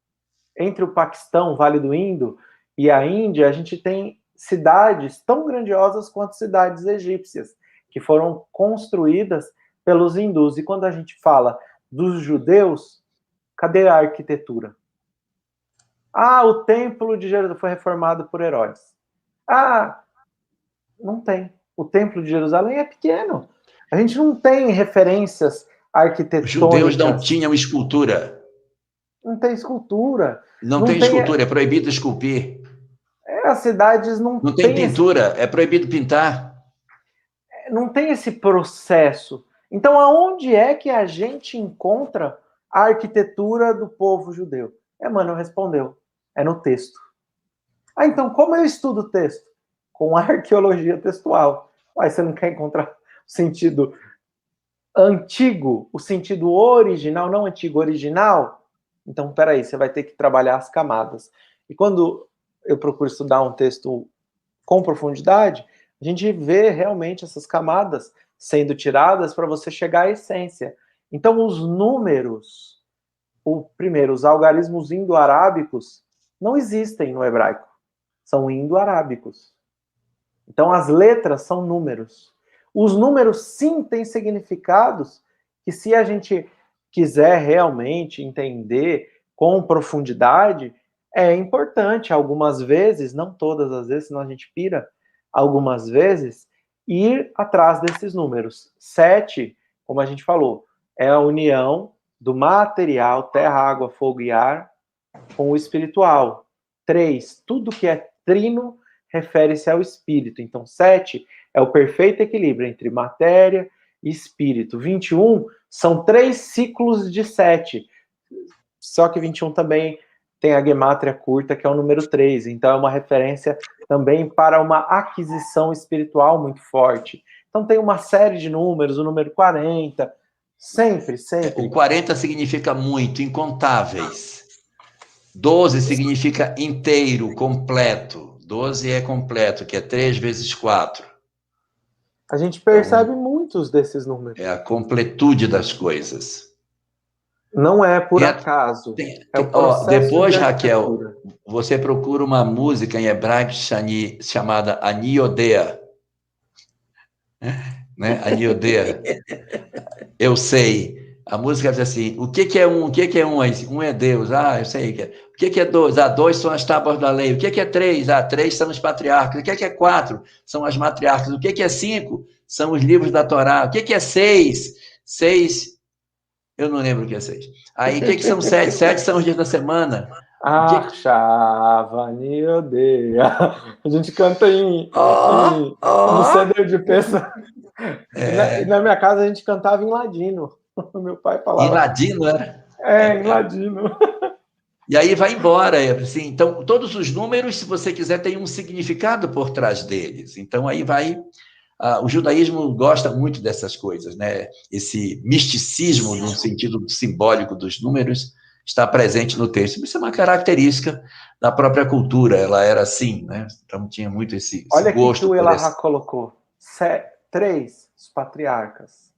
entre o Paquistão, o Vale do Indo, e a Índia, a gente tem cidades tão grandiosas quanto cidades egípcias, que foram construídas pelos hindus. E quando a gente fala dos judeus, cadê a arquitetura? O Templo de Jerusalém foi reformado por Herodes. Não tem. O Templo de Jerusalém é pequeno. A gente não tem referências arquitetônicas. Os judeus não tinham escultura. Não tem escultura. Não tem escultura, é proibido esculpir. As cidades não tem pintura, é proibido pintar. Não tem esse processo. Então, aonde é que a gente encontra a arquitetura do povo judeu? Emmanuel respondeu, é no texto. Então, como eu estudo o texto? Com arqueologia textual. Você não quer encontrar o sentido antigo, o sentido original, não antigo, original? Então, peraí, você vai ter que trabalhar as camadas. E quando eu procuro estudar um texto com profundidade, a gente vê realmente essas camadas sendo tiradas para você chegar à essência. Então, os números, primeiro, os algarismos indo-arábicos não existem no hebraico. São indo-arábicos. Então, as letras são números. Os números, sim, têm significados que, se a gente quiser realmente entender com profundidade, é importante algumas vezes, não todas as vezes, senão a gente pira, algumas vezes, ir atrás desses números. 7, como a gente falou, é a união do material, terra, água, fogo e ar, com o espiritual. 3, tudo que é trino refere-se ao espírito. Então, 7 é o perfeito equilíbrio entre matéria e espírito. 21 são 3 ciclos de 7. Só que 21 também tem a gemátria curta, que é o número 3. Então, é uma referência também para uma aquisição espiritual muito forte. Então tem uma série de números, o número 40, sempre. O 40 significa muito, incontáveis. 12 significa inteiro, completo. 12 é completo, que é 3 vezes 4. A gente percebe muitos desses números. É a completude das coisas. Não é por acaso. É o processo depois, de Raquel, você procura uma música em hebraico chamada Aniodea. Né? Aniodea. Eu sei. A música diz assim, o que é um? O que é um? Um é Deus. Eu sei. O que é dois? 2 são as tábuas da lei. O que é 3? 3 são os patriarcas. O que é 4? São as matriarcas. O que é 5? São os livros da Torá. O que é 6? 6, eu não lembro o que é 6. Aí, o que são 7? 7 são os dias da semana. Chava-Niodea. A gente canta no CD de peça. Na minha casa, a gente cantava em ladino. Meu pai falava. Em ladino, era? Em ladino. E aí vai embora. Assim, então, todos os números, se você quiser, tem um significado por trás deles. Então, aí vai... o judaísmo gosta muito dessas coisas, né? Esse misticismo, no sentido simbólico dos números, está presente no texto. Isso é uma característica da própria cultura. Ela era assim, né? Então, tinha muito esse Olha gosto. Olha aqui que o Elahá colocou. 3, os patriarcas.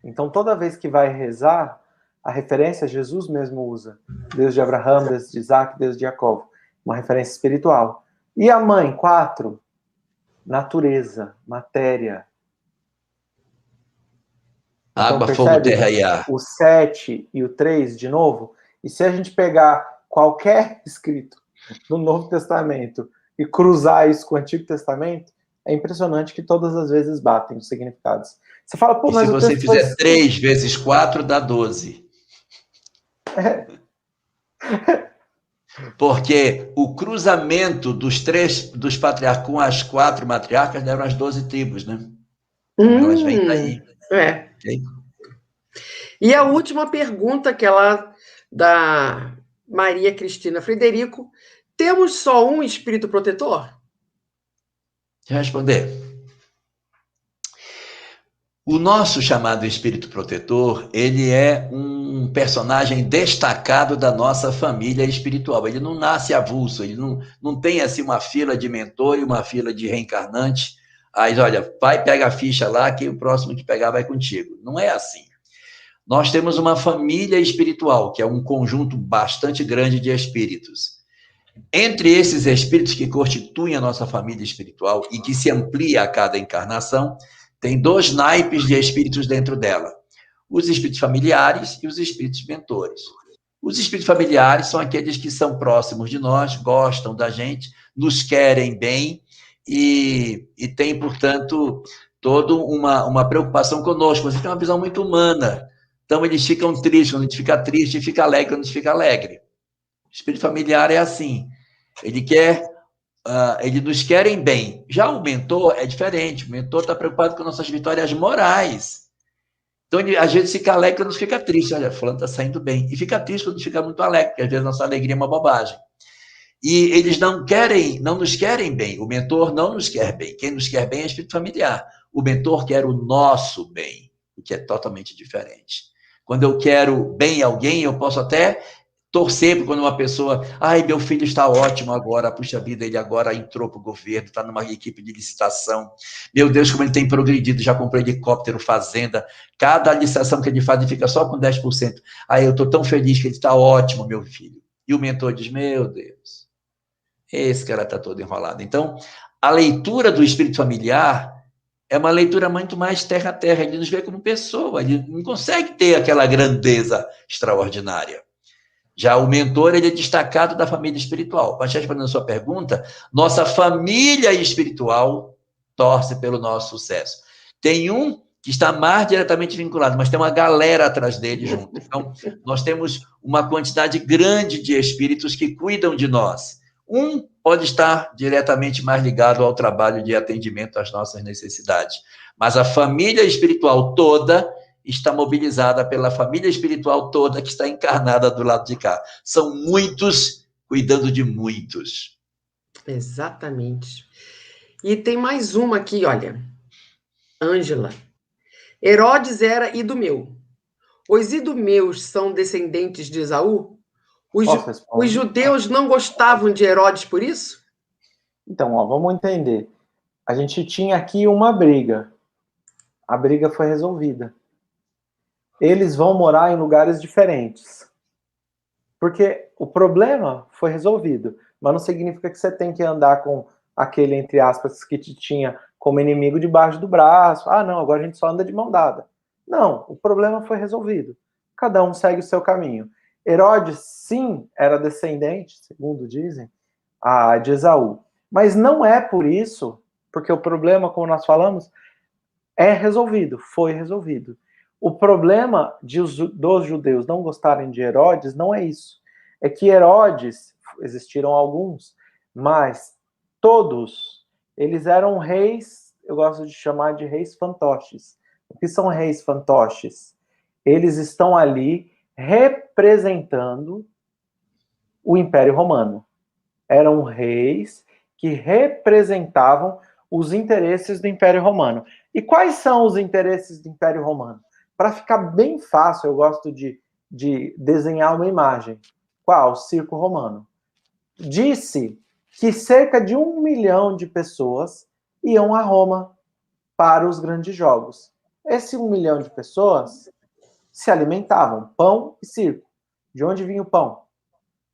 Então, toda vez que vai rezar, a referência Jesus mesmo usa. Deus de Abraão, Deus de Isaac, Deus de Jacó. Uma referência espiritual. E a mãe, 4, natureza, matéria. Água, então, fogo, terra e ar. O 7 e o 3, de novo. E se a gente pegar qualquer escrito no Novo Testamento e cruzar isso com o Antigo Testamento, é impressionante que todas as vezes batem os significados. Você fala, pô, mas se você fizer 3 vezes 4, dá 12. Porque o cruzamento dos patriarcas com as 4 matriarcas deram as 12 tribos, né? Elas vêm daí. Okay? E a última pergunta, aquela da Maria Cristina Frederico: temos só um espírito protetor? Deixa eu responder. O nosso chamado espírito protetor, ele é um personagem destacado da nossa família espiritual. Ele não nasce avulso, ele não tem assim uma fila de mentor e uma fila de reencarnante. Aí, olha, vai, pega a ficha lá, que o próximo que pegar vai contigo. Não é assim. Nós temos uma família espiritual, que é um conjunto bastante grande de espíritos. Entre esses espíritos que constituem a nossa família espiritual e que se amplia a cada encarnação, tem 2 naipes de espíritos dentro dela. Os espíritos familiares e os espíritos mentores. Os espíritos familiares são aqueles que são próximos de nós, gostam da gente, nos querem bem e têm, portanto, toda uma preocupação conosco. Você tem uma visão muito humana. Então, eles ficam tristes quando a gente fica triste e fica alegre quando a gente fica alegre. O espírito familiar é assim. Eles nos querem bem. Já o mentor é diferente. O mentor está preocupado com nossas vitórias morais. Então, ele, às vezes, fica alegre quando fica triste. Olha, fulano está saindo bem. E fica triste quando fica muito alegre, porque às vezes nossa alegria é uma bobagem. E eles não nos querem bem. O mentor não nos quer bem. Quem nos quer bem é o espírito familiar. O mentor quer o nosso bem, o que é totalmente diferente. Quando eu quero bem a alguém, eu posso até torcer quando uma pessoa, meu filho está ótimo agora, puxa vida, ele agora entrou para o governo, está numa equipe de licitação, meu Deus, como ele tem progredido, já comprou helicóptero, fazenda, cada licitação que ele faz, ele fica só com 10%, eu estou tão feliz que ele está ótimo, meu filho. E o mentor diz, meu Deus, esse cara está todo enrolado. Então, a leitura do espírito familiar é uma leitura muito mais terra a terra, ele nos vê como pessoa, ele não consegue ter aquela grandeza extraordinária. Já o mentor, ele é destacado da família espiritual. Para responder a sua pergunta, nossa família espiritual torce pelo nosso sucesso. Tem um que está mais diretamente vinculado, mas tem uma galera atrás dele junto. Então, nós temos uma quantidade grande de espíritos que cuidam de nós. Um pode estar diretamente mais ligado ao trabalho de atendimento às nossas necessidades, mas a família espiritual toda está mobilizada pela família espiritual toda que está encarnada do lado de cá. São muitos cuidando de muitos. Exatamente. E tem mais uma aqui, olha. Ângela. Herodes era idumeu. Os idumeus são descendentes de Esaú? Os judeus não gostavam de Herodes por isso? Então, ó, vamos entender. A gente tinha aqui uma briga. A briga foi resolvida. Eles vão morar em lugares diferentes. Porque o problema foi resolvido. Mas não significa que você tem que andar com aquele, entre aspas, que te tinha como inimigo debaixo do braço. Ah, não, agora a gente só anda de mão dada. Não, o problema foi resolvido. Cada um segue o seu caminho. Herodes, sim, era descendente, segundo dizem, de Esaú. Mas não é por isso, porque o problema, como nós falamos, é resolvido, foi resolvido. O problema dos judeus não gostarem de Herodes não é isso. É que Herodes, existiram alguns, mas todos, eles eram reis, eu gosto de chamar de reis fantoches. O que são reis fantoches? Eles estão ali representando o Império Romano. Eram reis que representavam os interesses do Império Romano. E quais são os interesses do Império Romano? Para ficar bem fácil, eu gosto de desenhar uma imagem. Qual? O circo romano. Disse que cerca de 1 milhão de pessoas iam a Roma para os grandes jogos. Esse 1 milhão de pessoas se alimentavam, pão e circo. De onde vinha o pão?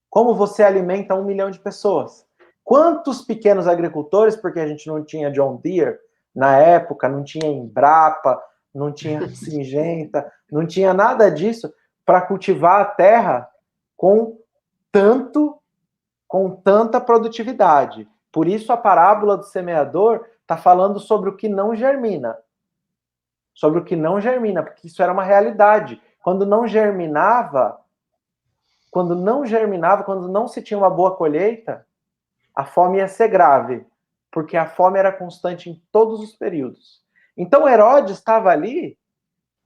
Como você alimenta 1 milhão de pessoas? Quantos pequenos agricultores, porque a gente não tinha John Deere na época, não tinha Embrapa, não tinha Singenta, não tinha nada disso para cultivar a terra com tanta produtividade. Por isso a parábola do semeador está falando sobre o que não germina. Sobre o que não germina, porque isso era uma realidade. Quando não germinava, quando não se tinha uma boa colheita, a fome ia ser grave, porque a fome era constante em todos os períodos. Então Herodes estava ali,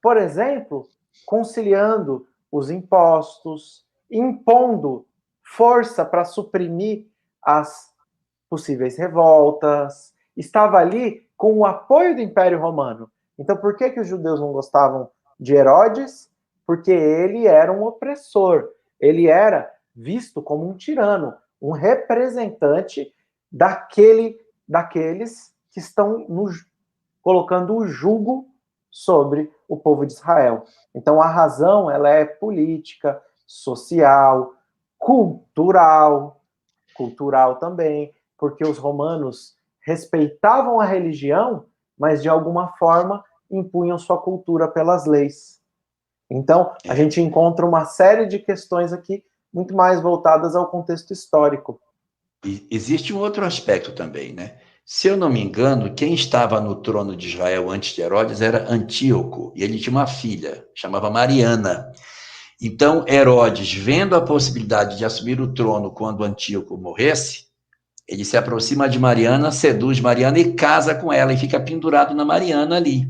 por exemplo, conciliando os impostos, impondo força para suprimir as possíveis revoltas, estava ali com o apoio do Império Romano. Então por que os judeus não gostavam de Herodes? Porque ele era um opressor, ele era visto como um tirano, um representante daqueles que estão colocando o jugo sobre o povo de Israel. Então a razão ela é política, social, cultural também, porque os romanos respeitavam a religião, mas de alguma forma impunham sua cultura pelas leis. Então a gente encontra uma série de questões aqui muito mais voltadas ao contexto histórico. E existe um outro aspecto também, né? Se eu não me engano, quem estava no trono de Israel antes de Herodes era Antíoco, e ele tinha uma filha, chamava Mariana. Então, Herodes, vendo a possibilidade de assumir o trono quando Antíoco morresse, ele se aproxima de Mariana, seduz Mariana e casa com ela, e fica pendurado na Mariana ali.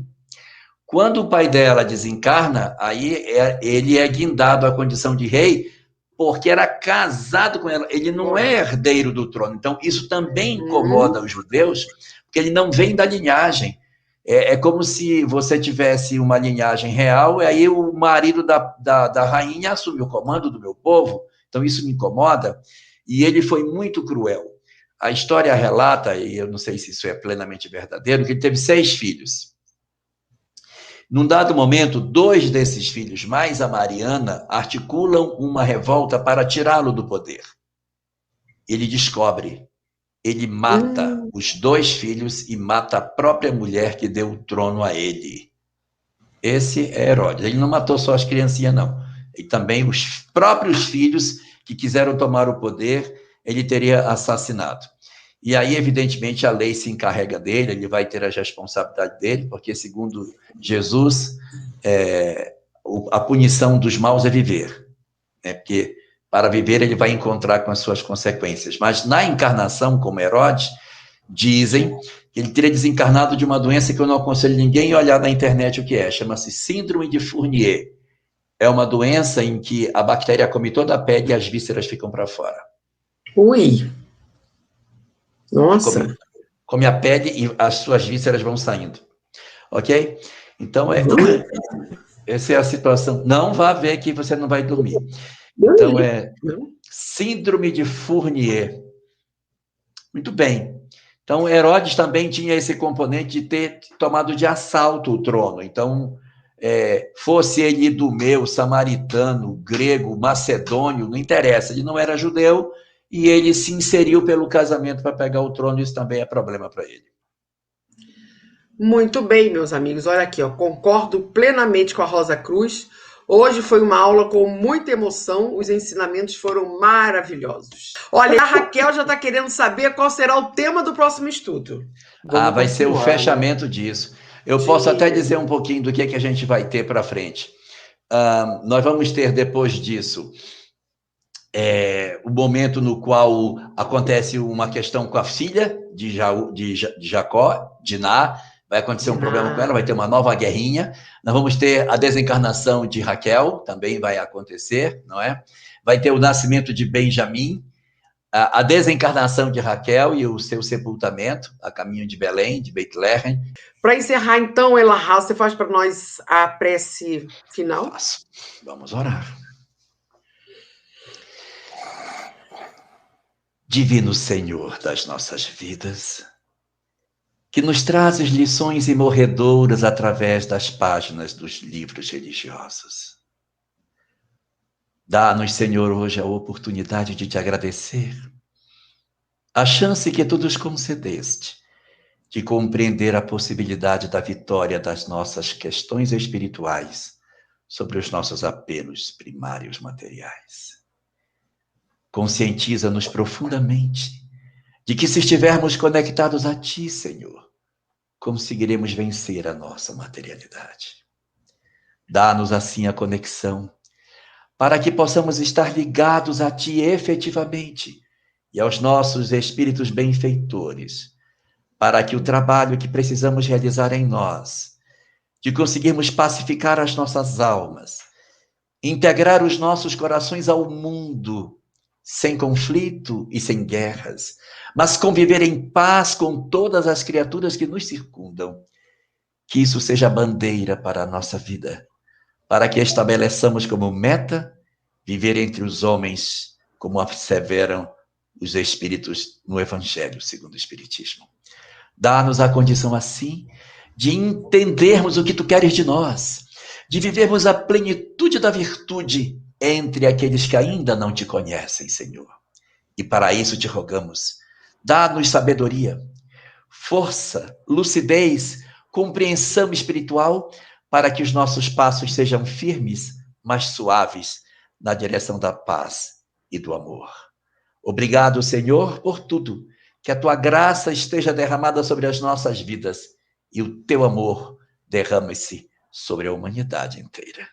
Quando o pai dela desencarna, aí ele é guindado à condição de rei, porque era casado com ela, ele não é herdeiro do trono. Então, isso também incomoda os judeus, porque ele não vem da linhagem. É como se você tivesse uma linhagem real, e aí o marido da rainha assume o comando do meu povo, então isso me incomoda, e ele foi muito cruel. A história relata, e eu não sei se isso é plenamente verdadeiro, que ele teve 6 filhos. Num dado momento, 2 desses filhos, mais a Mariana, articulam uma revolta para tirá-lo do poder. Ele descobre, ele mata os 2 filhos e mata a própria mulher que deu o trono a ele. Esse é Herodes. Ele não matou só as criancinhas, não. E também os próprios filhos que quiseram tomar o poder, ele teria assassinado. E aí, evidentemente, a lei se encarrega dele, ele vai ter as responsabilidades dele, porque, segundo Jesus, a punição dos maus é viver. Né? Porque, para viver, ele vai encontrar com as suas consequências. Mas, na encarnação, como Herodes, dizem que ele teria desencarnado de uma doença que eu não aconselho ninguém a olhar na internet o que é. Chama-se Síndrome de Fournier. É uma doença em que a bactéria come toda a pele e as vísceras ficam para fora. Ui! Nossa. Come a pele e as suas vísceras vão saindo. Ok? Então, essa é a situação. Não vá ver que você não vai dormir. Então, síndrome de Fournier. Muito bem. Então, Herodes também tinha esse componente de ter tomado de assalto o trono. Então, fosse ele idumeu, samaritano, grego, macedônio, não interessa. Ele não era judeu e ele se inseriu pelo casamento para pegar o trono. Isso também é problema para ele. Muito bem, meus amigos. Olha aqui, ó, concordo plenamente com a Rosa Cruz. Hoje foi uma aula com muita emoção, os ensinamentos foram maravilhosos. Olha, a Raquel já está querendo saber qual será o tema do próximo estudo. Vai ser o fechamento disso. Eu posso até dizer um pouquinho do que a gente vai ter para frente. Nós vamos ter, depois disso, o momento no qual acontece uma questão com a filha de Jacó, Diná. Vai acontecer um problema com ela, vai ter uma nova guerrinha. Nós vamos ter a desencarnação de Raquel, também vai acontecer, não é? Vai ter o nascimento de Benjamim, a desencarnação de Raquel e o seu sepultamento, a caminho de Belém, de Bethlehem. Para encerrar, então, Elahá, você faz para nós a prece final? Faço. Vamos orar. Divino Senhor das nossas vidas, que nos trazes lições imorredoras através das páginas dos livros religiosos. Dá-nos, Senhor, hoje a oportunidade de te agradecer, a chance que tu nos concedeste de compreender a possibilidade da vitória das nossas questões espirituais sobre os nossos apelos primários materiais. Conscientiza-nos profundamente de que se estivermos conectados a ti, Senhor, conseguiremos vencer a nossa materialidade. Dá-nos assim a conexão, para que possamos estar ligados a ti efetivamente e aos nossos espíritos benfeitores, para que o trabalho que precisamos realizar em nós, de conseguirmos pacificar as nossas almas, integrar os nossos corações ao mundo, sem conflito e sem guerras, mas conviver em paz com todas as criaturas que nos circundam. Que isso seja bandeira para a nossa vida, para que estabeleçamos como meta viver entre os homens, como asseveram os espíritos no Evangelho segundo o Espiritismo. Dá-nos a condição assim de entendermos o que tu queres de nós, de vivermos a plenitude da virtude entre aqueles que ainda não te conhecem, Senhor. E para isso te rogamos, dá-nos sabedoria, força, lucidez, compreensão espiritual, para que os nossos passos sejam firmes, mas suaves, na direção da paz e do amor. Obrigado, Senhor, por tudo. Que a tua graça esteja derramada sobre as nossas vidas e o teu amor derrame-se sobre a humanidade inteira.